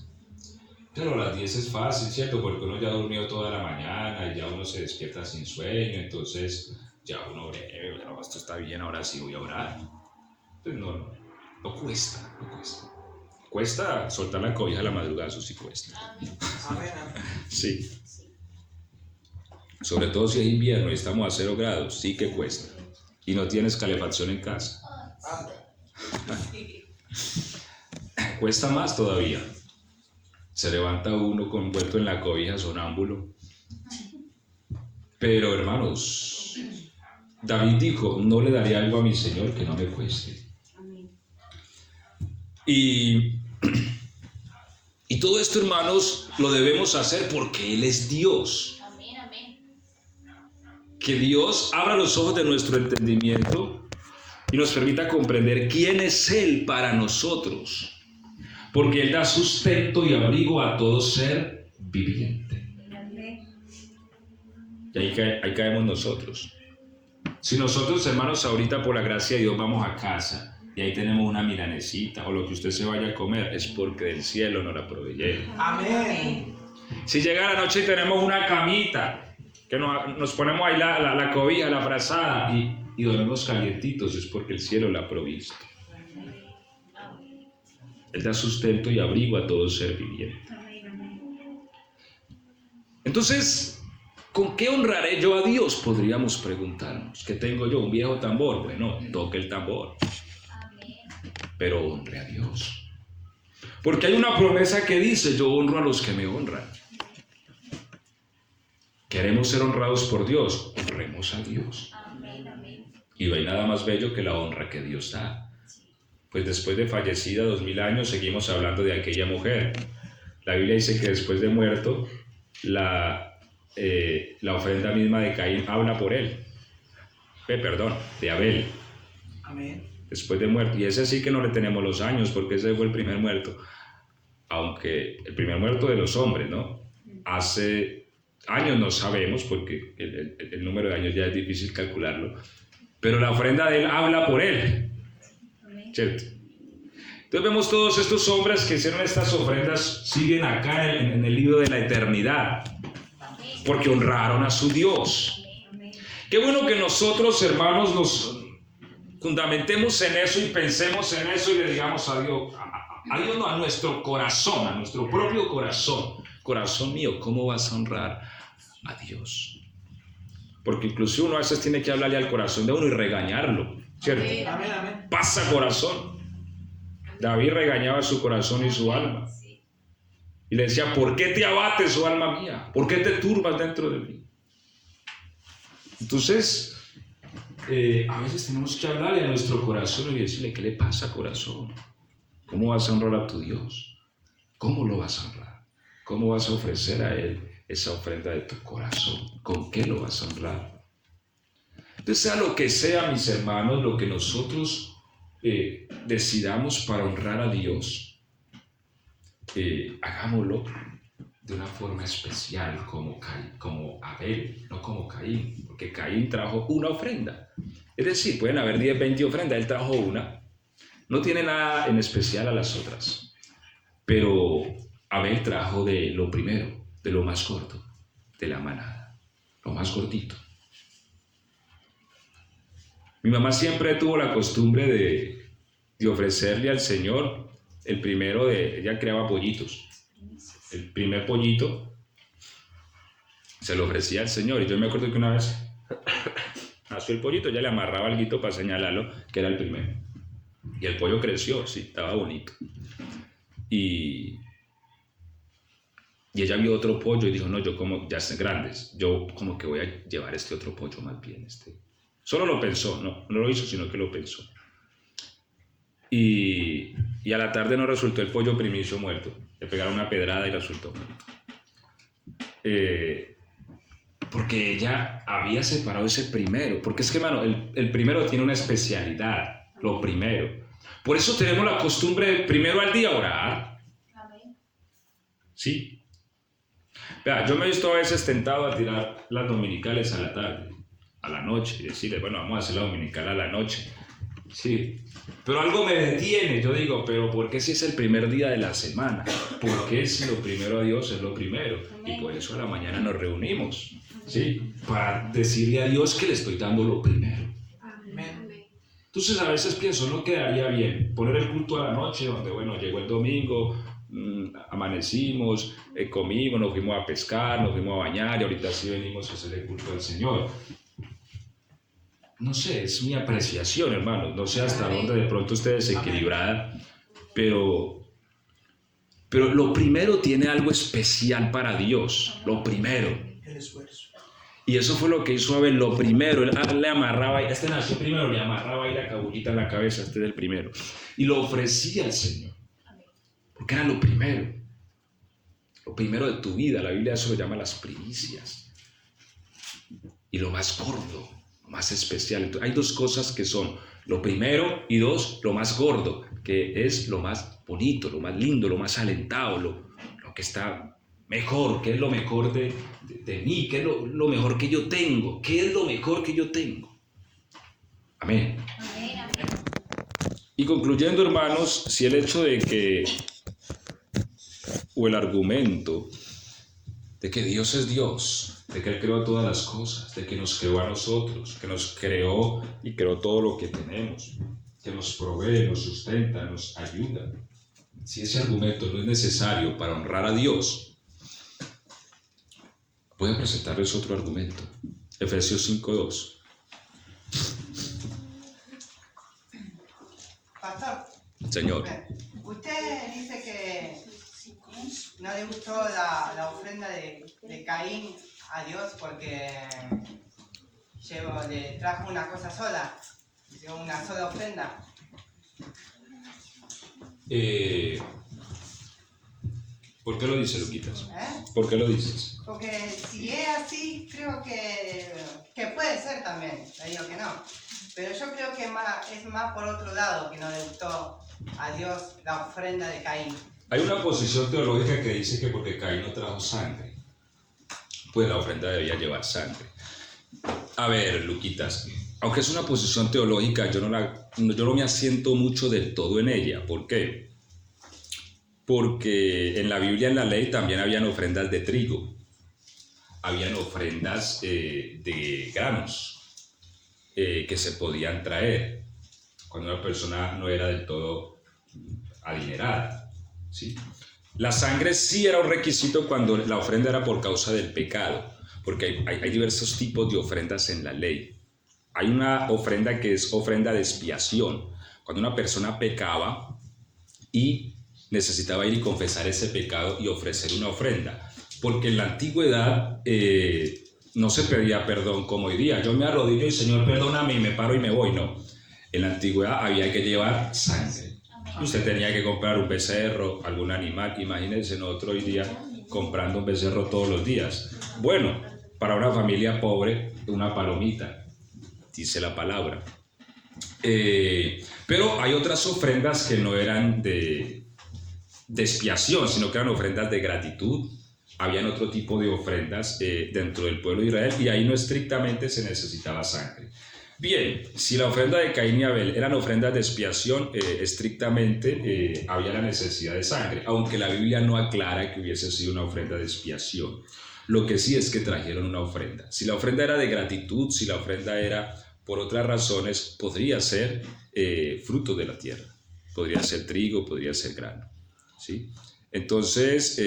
Pero a las 10 es fácil, ¿cierto? Porque uno ya ha dormido toda la mañana y ya uno se despierta sin sueño, entonces ya uno ve, bueno, esto está bien, ahora sí voy a orar. Entonces no cuesta, no cuesta. Cuesta soltar la cobija a la madrugada, eso sí cuesta. Amén. Sí. Sobre todo si es invierno y estamos a 0 grados, sí que cuesta. Y no tienes calefacción en casa. Cuesta más todavía. Se levanta uno envuelto en la cobija, sonámbulo. Pero hermanos, David dijo: no le daré algo a mi Señor que no me cueste. Y todo esto, hermanos, lo debemos hacer porque Él es Dios. Amén. Amén. Que Dios abra los ojos de nuestro entendimiento y nos permita comprender quién es Él para nosotros. Porque Él da sustento y abrigo a todo ser viviente. Y ahí caemos nosotros. Si nosotros, hermanos, ahorita por la gracia de Dios vamos a casa y ahí tenemos una milanesita o lo que usted se vaya a comer, es porque del cielo nos la proveyó. Amén. Si llega la noche y tenemos una camita, que nos ponemos ahí la cobija, la frazada y dormimos calientitos, es porque el cielo la ha provisto. Él da sustento y abrigo a todo ser viviente. Entonces, ¿con qué honraré yo a Dios? Podríamos preguntarnos. ¿Qué tengo yo? ¿Un viejo tambor? Bueno, toque el tambor. Pero honre a Dios. Porque hay una promesa que dice: yo honro a los que me honran. Queremos ser honrados por Dios, honremos a Dios. Y no hay nada más bello que la honra que Dios da. Pues después de fallecida 2000 años seguimos hablando de aquella mujer. La Biblia dice que después de muerto la ofrenda misma de Caín habla por él. De Abel. Amén. Después de muerto. Y ese sí que no le tenemos los años, porque ese fue el primer muerto. Aunque el primer muerto de los hombres, ¿no? Hace años no sabemos, porque el número de años ya es difícil calcularlo. Pero la ofrenda de él habla por él. ¿Cierto? Entonces vemos todos estos hombres que hicieron estas ofrendas, siguen acá en el libro de la eternidad, porque honraron a su Dios. Qué bueno que nosotros, hermanos, nos fundamentemos en eso y pensemos en eso y le digamos a Dios, no, a nuestro corazón, a nuestro propio corazón. Corazón mío, ¿cómo vas a honrar a Dios? Porque incluso uno a veces tiene que hablarle al corazón de uno y regañarlo, ¿cierto? Amén, amén. Pasa corazón. David regañaba su corazón y su alma. Y le decía, ¿por qué te abates, oh alma mía? ¿Por qué te turbas dentro de mí? Entonces, a veces tenemos que hablarle a nuestro corazón y decirle, ¿qué le pasa, corazón? ¿Cómo vas a honrar a tu Dios? ¿Cómo lo vas a honrar? ¿Cómo vas a ofrecer a Él esa ofrenda de tu corazón? ¿Con qué lo vas a honrar? Entonces, sea lo que sea, mis hermanos, lo que nosotros decidamos para honrar a Dios, hagámoslo de una forma especial, como Abel, no como Caín, porque Caín trajo una ofrenda. Es decir, pueden haber 10, 20 ofrendas, él trajo una. No tiene nada en especial a las otras, pero Abel trajo de lo primero, de lo más corto, de la manada, lo más cortito. Mi mamá siempre tuvo la costumbre de ofrecerle al Señor el primero ella creaba pollitos. El primer pollito se lo ofrecía al Señor. Y yo me acuerdo que una vez nació el pollito, ella le amarraba alguito para señalarlo, que era el primero. Y el pollo creció, sí, estaba bonito. Y ella vio otro pollo y dijo, no, yo como, ya están grandes, yo como que voy a llevar este otro pollo más bien. Solo lo pensó, no lo hizo, sino que lo pensó. Y a la tarde no resultó el pollo primicio muerto. Le pegaron una pedrada y resultó muerto. Porque ella había separado ese primero. Porque es que, hermano, el primero tiene una especialidad. Lo primero. Por eso tenemos la costumbre primero al día orar. ¿Sí? Vea, yo me he visto a veces tentado a tirar las dominicales a la tarde, a la noche, y decirle, bueno, vamos a hacer la dominical a la noche. Sí, pero algo me detiene. Yo digo, pero ¿por qué si es el primer día de la semana? ¿Por qué si lo primero a Dios es lo primero? Y por eso a la mañana nos reunimos, ¿sí? Para decirle a Dios que le estoy dando lo primero. Entonces a veces pienso, no quedaría bien poner el culto a la noche, donde, bueno, llegó el domingo, amanecimos, comimos, nos fuimos a pescar, nos fuimos a bañar y ahorita sí venimos a hacer el culto al Señor. No sé, es mi apreciación, hermano. No sé hasta dónde de pronto esté desequilibrada, pero lo primero tiene algo especial para Dios. Lo primero. El esfuerzo. Y eso fue lo que hizo Abel. Lo primero, él le amarraba, nació primero, le amarraba ahí la cabullita en la cabeza, este es el primero. Y lo ofrecía al Señor. Porque era lo primero. Lo primero de tu vida. La Biblia eso lo llama las primicias. Y lo más gordo. Más especial. Entonces, hay dos cosas que son lo primero y dos, lo más gordo, que es lo más bonito, lo más lindo, lo más alentado, lo que está mejor, que es lo mejor de mí, que es lo mejor que yo tengo, que es lo mejor que yo tengo. Amén. Amén, amén. Y concluyendo, hermanos, si el hecho de que, o el argumento de que Dios es Dios, de que Él creó todas las cosas, de que nos creó a nosotros, que nos creó y creó todo lo que tenemos, que nos provee, nos sustenta, nos ayuda. Si ese argumento no es necesario para honrar a Dios, voy a presentarles otro argumento. Efesios 5:2. Pastor. Señor. Usted dice que no le gustó la ofrenda de Caín a Dios porque le trajo una cosa sola, llevó una sola ofrenda. ¿Por qué lo dices, Luquitas? ¿Por qué lo dices? Porque si es así, creo que puede ser también, le digo que no. Pero yo creo que es más por otro lado que no le gustó a Dios la ofrenda de Caín. Hay una posición teológica que dice que porque Caín no trajo sangre, pues la ofrenda debía llevar sangre. A ver, Luquitas, aunque es una posición teológica, yo no me asiento mucho del todo en ella. ¿Por qué? Porque en la Biblia, en la ley, también habían ofrendas de trigo, habían ofrendas de granos que se podían traer cuando una persona no era del todo adinerada, ¿sí? La sangre sí era un requisito cuando la ofrenda era por causa del pecado, porque hay diversos tipos de ofrendas en la ley. Hay una ofrenda que es ofrenda de expiación, cuando una persona pecaba y necesitaba ir y confesar ese pecado y ofrecer una ofrenda, porque en la antigüedad no se pedía perdón como hoy día. Yo me arrodillo y Señor, perdóname y me paro y me voy. No, en la antigüedad había que llevar sangre. Usted tenía que comprar un becerro, algún animal. Imagínense nosotros hoy día comprando un becerro todos los días. Bueno, para una familia pobre, una palomita, dice la palabra. Pero hay otras ofrendas que no eran de expiación, sino que eran ofrendas de gratitud. Habían otro tipo de ofrendas dentro del pueblo de Israel y ahí no estrictamente se necesitaba sangre. Bien, si la ofrenda de Caín y Abel eran ofrendas de expiación, estrictamente había la necesidad de sangre, aunque la Biblia no aclara que hubiese sido una ofrenda de expiación. Lo que sí es que trajeron una ofrenda. Si la ofrenda era de gratitud, si la ofrenda era por otras razones, podría ser fruto de la tierra, podría ser trigo, podría ser grano, ¿sí? Entonces,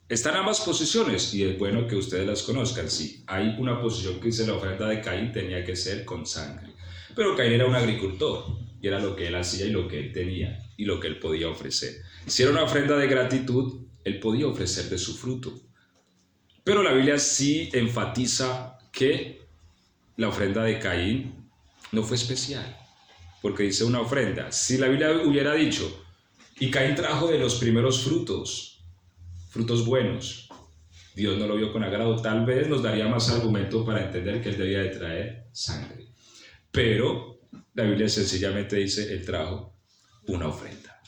están ambas posiciones y es bueno que ustedes las conozcan. Sí, hay una posición que dice la ofrenda de Caín tenía que ser con sangre, pero Caín era un agricultor y era lo que él hacía y lo que él tenía y lo que él podía ofrecer. Si era una ofrenda de gratitud, él podía ofrecer de su fruto, pero la Biblia sí enfatiza que la ofrenda de Caín no fue especial, porque dice una ofrenda. Si la Biblia hubiera dicho, y Caín trajo de los primeros frutos buenos, Dios no lo vio con agrado, tal vez nos daría más argumento para entender que él debía de traer sangre. Pero la Biblia sencillamente dice, él trajo una ofrenda.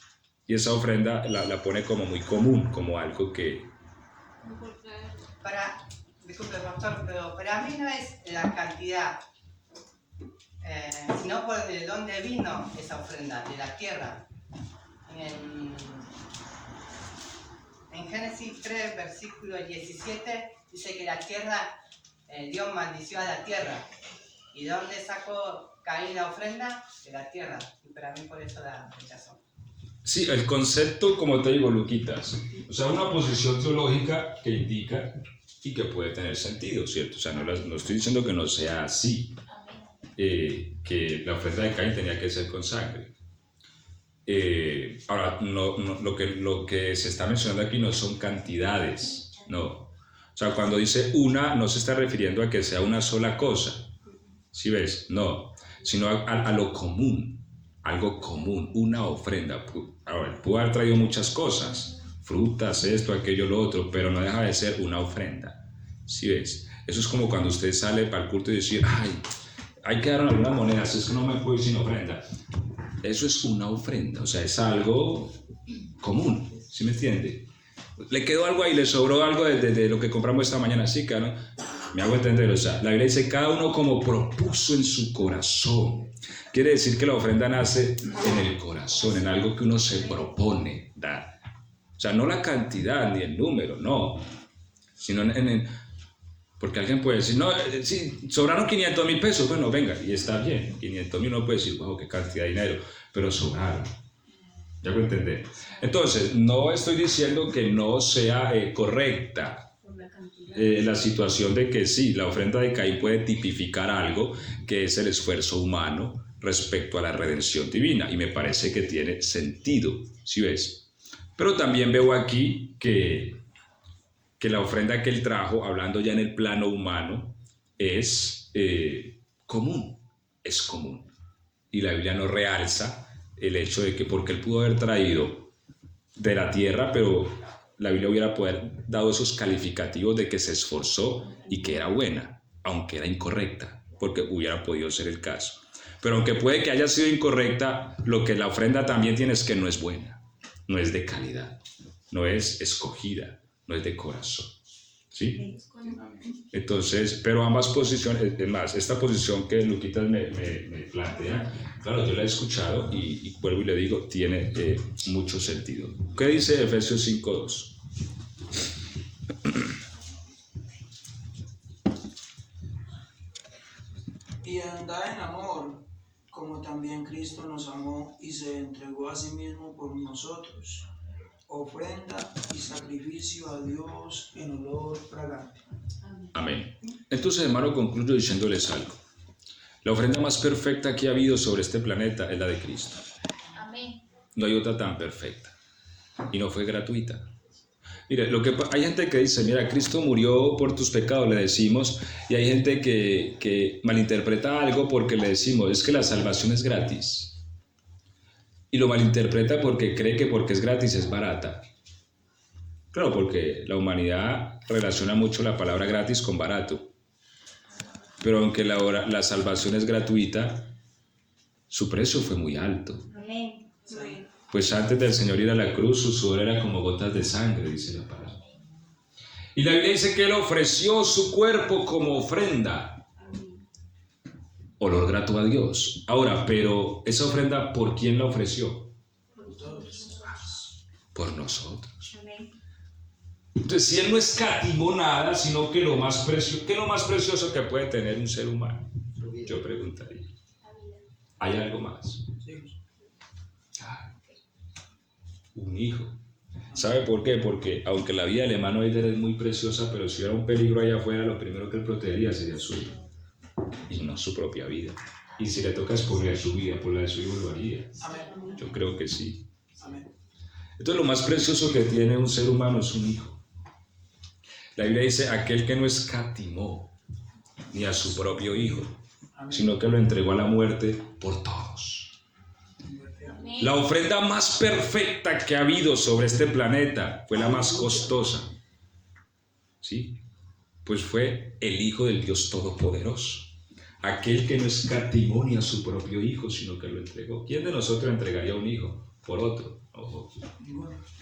Y esa ofrenda la pone como muy común, como algo que... Disculpe, pastor, pero para mí no es la cantidad, sino por de dónde vino esa ofrenda, de la tierra. En Génesis 3, versículo 17, dice que la tierra, Dios maldició a la tierra. ¿Y de dónde sacó Caín la ofrenda? De la tierra. Y para mí por eso la rechazó. Sí, el concepto, como te digo, Luquitas, o sea, una posición teológica que indica y que puede tener sentido, ¿cierto? O sea, no estoy diciendo que no sea así, que la ofrenda de Caín tenía que ser con sangre. Ahora, lo que se está mencionando aquí no son cantidades, no. O sea, cuando dice una, no se está refiriendo a que sea una sola cosa, ¿sí ves? No, sino a lo común, algo común, una ofrenda. Ahora, pudo haber traído muchas cosas, frutas, esto, aquello, lo otro, pero no deja de ser una ofrenda, ¿sí ves? Eso es como cuando usted sale para el culto y dice, ay, hay que dar algunas monedas, es que no me puedo ir sin ofrenda. Eso es una ofrenda, o sea, es algo común, ¿sí me entiende? Le quedó algo ahí, le sobró algo de lo que compramos esta mañana, sí, ¿no? Me hago entender, o sea, la Biblia dice, cada uno como propuso en su corazón. Quiere decir que la ofrenda nace en el corazón, en algo que uno se propone dar. O sea, no la cantidad ni el número, no, sino porque alguien puede decir, no, sí, sobraron 500,000 pesos, bueno, venga, y está bien, 500,000 uno puede decir, wow, qué cantidad de dinero, pero sobraron, ya lo entendé. Entonces, no estoy diciendo que no sea correcta la situación de que sí, la ofrenda de Caín puede tipificar algo que es el esfuerzo humano respecto a la redención divina, y me parece que tiene sentido, ¿sí ves? Pero también veo aquí que la ofrenda que él trajo, hablando ya en el plano humano, es común, es común. Y la Biblia no realza el hecho de que porque él pudo haber traído de la tierra, pero la Biblia hubiera dado esos calificativos de que se esforzó y que era buena, aunque era incorrecta, porque hubiera podido ser el caso. Pero aunque puede que haya sido incorrecta, lo que la ofrenda también tiene es que no es buena, no es de calidad, no es escogida, no es de corazón, ¿Sí? Entonces, pero ambas posiciones, es más, esta posición que Luquitas me plantea, claro, yo la he escuchado y vuelvo y le digo, tiene mucho sentido. ¿Qué dice Efesios 5:2? Y andad en amor, como también Cristo nos amó y se entregó a sí mismo por nosotros, ofrenda y sacrificio a Dios en olor fragante. Amén. Entonces, hermano, concluyo diciéndoles algo. La ofrenda más perfecta que ha habido sobre este planeta es la de Cristo. Amén. No hay otra tan perfecta. Y no fue gratuita. Mire, hay gente que dice, mira, Cristo murió por tus pecados, le decimos, y hay gente que malinterpreta algo porque le decimos, es que la salvación es gratis. Y lo malinterpreta porque cree que porque es gratis es barata. Claro, porque la humanidad relaciona mucho la palabra gratis con barato. Pero aunque la salvación es gratuita, su precio fue muy alto. Amén. Pues antes del Señor ir a la cruz, su sudor era como gotas de sangre, dice la palabra. Y la Biblia dice que Él ofreció su cuerpo como ofrenda. Olor grato a Dios. Ahora, pero esa ofrenda, ¿por quién la ofreció? Por nosotros. Amén. Entonces, si Él no escatimó nada, sino que lo más precioso, ¿qué es lo más precioso que puede tener un ser humano? Yo preguntaría. ¿Hay algo más? Un hijo. ¿Sabe por qué? Porque aunque la vida del hermano Eider es muy preciosa, pero si hubiera un peligro allá afuera, lo primero que él protegería sería su hijo y no su propia vida. Y si le toca exponer su vida, por la de su hijo lo haría. Amén. Yo creo que sí. Amén. Entonces lo más precioso que tiene un ser humano es un hijo. La Biblia dice, aquel que no escatimó ni a su propio hijo, sino que lo entregó a la muerte por todos. La ofrenda más perfecta que ha habido sobre este planeta fue la más costosa. ¿Sí? Pues fue el Hijo del Dios Todopoderoso. Aquel que no escatimó ni a su propio hijo, sino que lo entregó. ¿Quién de nosotros entregaría un hijo por otro? Ojo.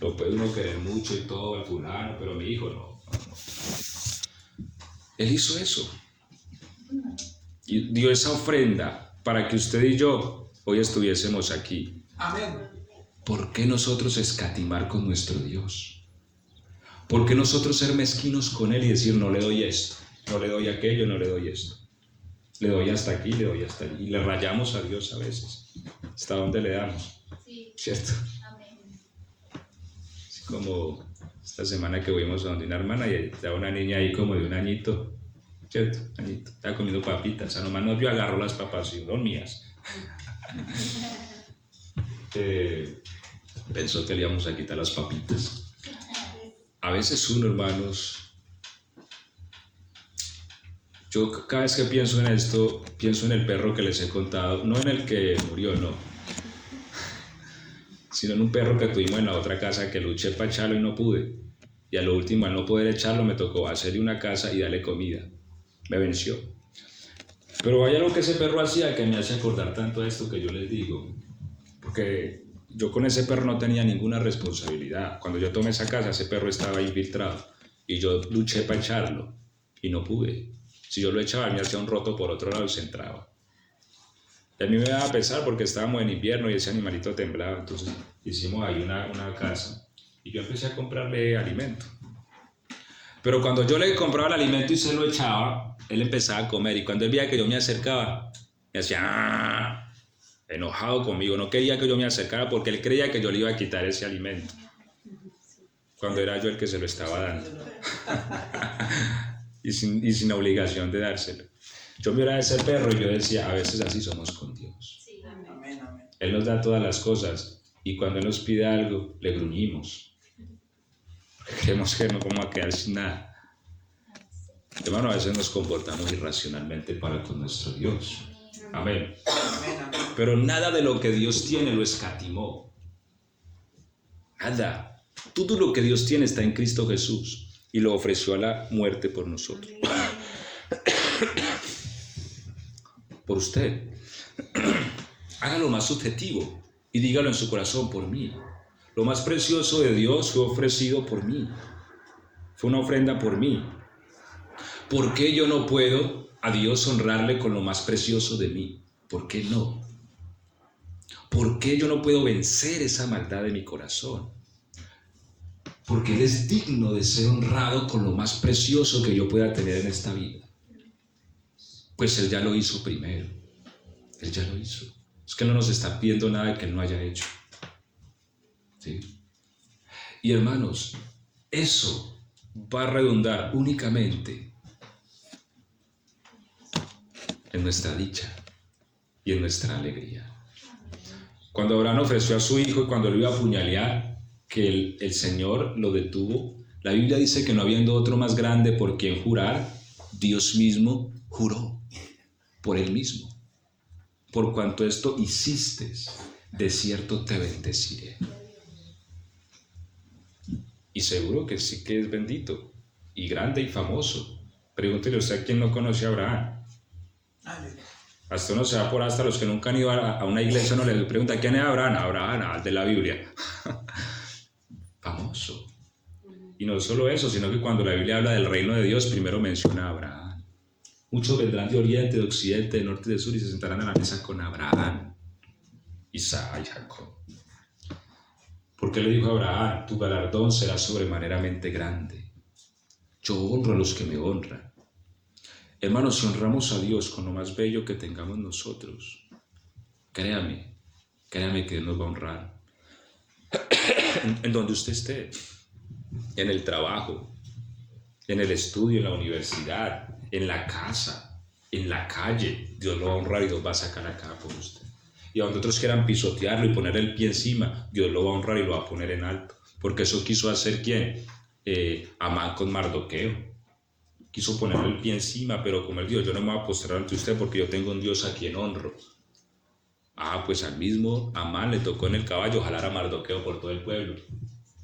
Lo puede uno querer mucho y todo, al fulano, pero mi hijo no. Él hizo eso. Y dio esa ofrenda para que usted y yo hoy estuviésemos aquí. Amén. ¿Por qué nosotros escatimar con nuestro Dios? ¿Por qué nosotros ser mezquinos con Él y decir, no le doy esto, no le doy aquello, no le doy esto? Le doy hasta aquí, le doy hasta allí. Y le rayamos a Dios a veces. ¿Hasta dónde le damos? Sí. ¿Cierto? Amén. Así como esta semana que fuimos a donde una hermana y estaba una niña ahí como de un añito. ¿Cierto? Añito. Estaba comiendo papitas. O sea, nomás no vio, agarró las papas y son mías. Pensó que le íbamos a quitar las papitas. A veces uno, hermanos, yo cada vez que pienso en esto, pienso en el perro que les he contado, no en el que murió, no, sino en un perro que tuvimos en la otra casa que luché para echarlo y no pude. Y a lo último, al no poder echarlo, me tocó hacerle una casa y darle comida. Me venció. Pero hay algo que ese perro hacía que me hace acordar tanto a esto que yo les digo. Porque yo con ese perro no tenía ninguna responsabilidad. Cuando yo tomé esa casa, ese perro estaba infiltrado. Y yo luché para echarlo y no pude. Si yo lo echaba, me hacía un roto por otro lado y se entraba. Y a mí me daba pesar porque estábamos en invierno y ese animalito temblaba. Entonces hicimos ahí una casa y yo empecé a comprarle alimento. Pero cuando yo le compraba el alimento y se lo echaba, él empezaba a comer. Y cuando él veía que yo me acercaba, me hacía ¡ah! Enojado conmigo. No quería que yo me acercara porque él creía que yo le iba a quitar ese alimento. Cuando era yo el que se lo estaba dando. y sin obligación de dárselo. Yo miraba a ese perro y yo decía, a veces así somos con Dios. Sí. Amén. Amén. Amén. Él nos da todas las cosas y cuando Él nos pide algo, le gruñimos. Creemos que no vamos a quedar sin nada. Hermano, a veces nos comportamos irracionalmente para con nuestro Dios. Amén. Amén. Amén. Pero nada de lo que Dios tiene lo escatimó. Nada. Todo lo que Dios tiene está en Cristo Jesús y lo ofreció a la muerte por nosotros. Por usted. Hágalo más subjetivo y dígalo en su corazón, por mí. Lo más precioso de Dios fue ofrecido por mí. Fue una ofrenda por mí. ¿Por qué yo no puedo a Dios honrarle con lo más precioso de mí? ¿Por qué no? ¿Por qué yo no puedo vencer esa maldad de mi corazón? Porque Él es digno de ser honrado con lo más precioso que yo pueda tener en esta vida. Pues Él ya lo hizo primero. Él ya lo hizo. Es que Él no nos está pidiendo nada que Él no haya hecho. ¿Sí? Y hermanos, eso va a redundar únicamente en nuestra dicha y en nuestra alegría. Cuando Abraham ofreció a su hijo y cuando lo iba a apuñalear, que el Señor lo detuvo, la Biblia dice que no habiendo otro más grande por quien jurar, Dios mismo juró por Él mismo. Por cuanto esto hiciste, de cierto te bendeciré. Y seguro que sí que es bendito, y grande y famoso. Pregúntele usted a quién no conoce a Abraham. Hasta uno se va por hasta los que nunca han ido a una iglesia, uno le pregunta ¿quién es Abraham? Abraham, de la Biblia. Famoso. Y no solo eso, sino que cuando la Biblia habla del reino de Dios, primero menciona a Abraham. Muchos vendrán de oriente, de occidente, de norte y de sur y se sentarán a la mesa con Abraham, Isaac y Jacob. ¿Por qué le dijo a Abraham? Tu galardón será sobremaneramente grande. Yo honro a los que me honran. Hermanos, si honramos a Dios con lo más bello que tengamos nosotros, créame que Él nos va a honrar. En donde usted esté, en el trabajo, en el estudio, en la universidad, en la casa, en la calle, Dios lo va a honrar y Dios va a sacar acá por usted. Y a donde otros quieran pisotearlo y poner el pie encima, Dios lo va a honrar y lo va a poner en alto. Porque eso quiso hacer ¿quién? Amán con Mardoqueo. Quiso ponerle el pie encima, pero como él dijo, yo no me voy a postrar ante usted porque yo tengo un Dios a quien honro. Pues al mismo Amán le tocó en el caballo jalar a Mardoqueo por todo el pueblo.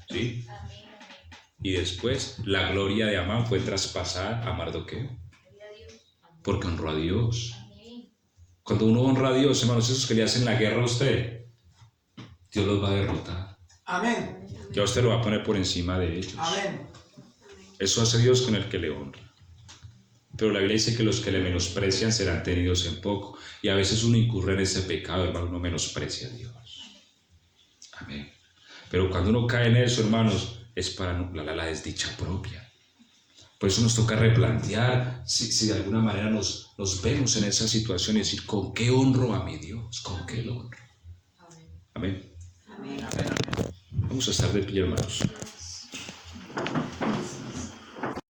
¿Sí? Y después la gloria de Amán fue traspasar a Mardoqueo. Porque honró a Dios. Cuando uno honra a Dios, hermanos, esos que le hacen la guerra a usted, Dios los va a derrotar. Amén. Ya usted lo va a poner por encima de ellos. Amén. Eso hace Dios con el que le honra. Pero la Biblia dice que los que le menosprecian serán tenidos en poco. Y a veces uno incurre en ese pecado, hermano, uno menosprecia a Dios. Amén. Pero cuando uno cae en eso, hermanos, es para la desdicha propia. Por eso nos toca replantear si de alguna manera nos vemos en esa situación y decir, ¿con qué honro a mi Dios? ¿Con qué lo honro? Amén. Amén. Vamos a estar de pie, hermanos.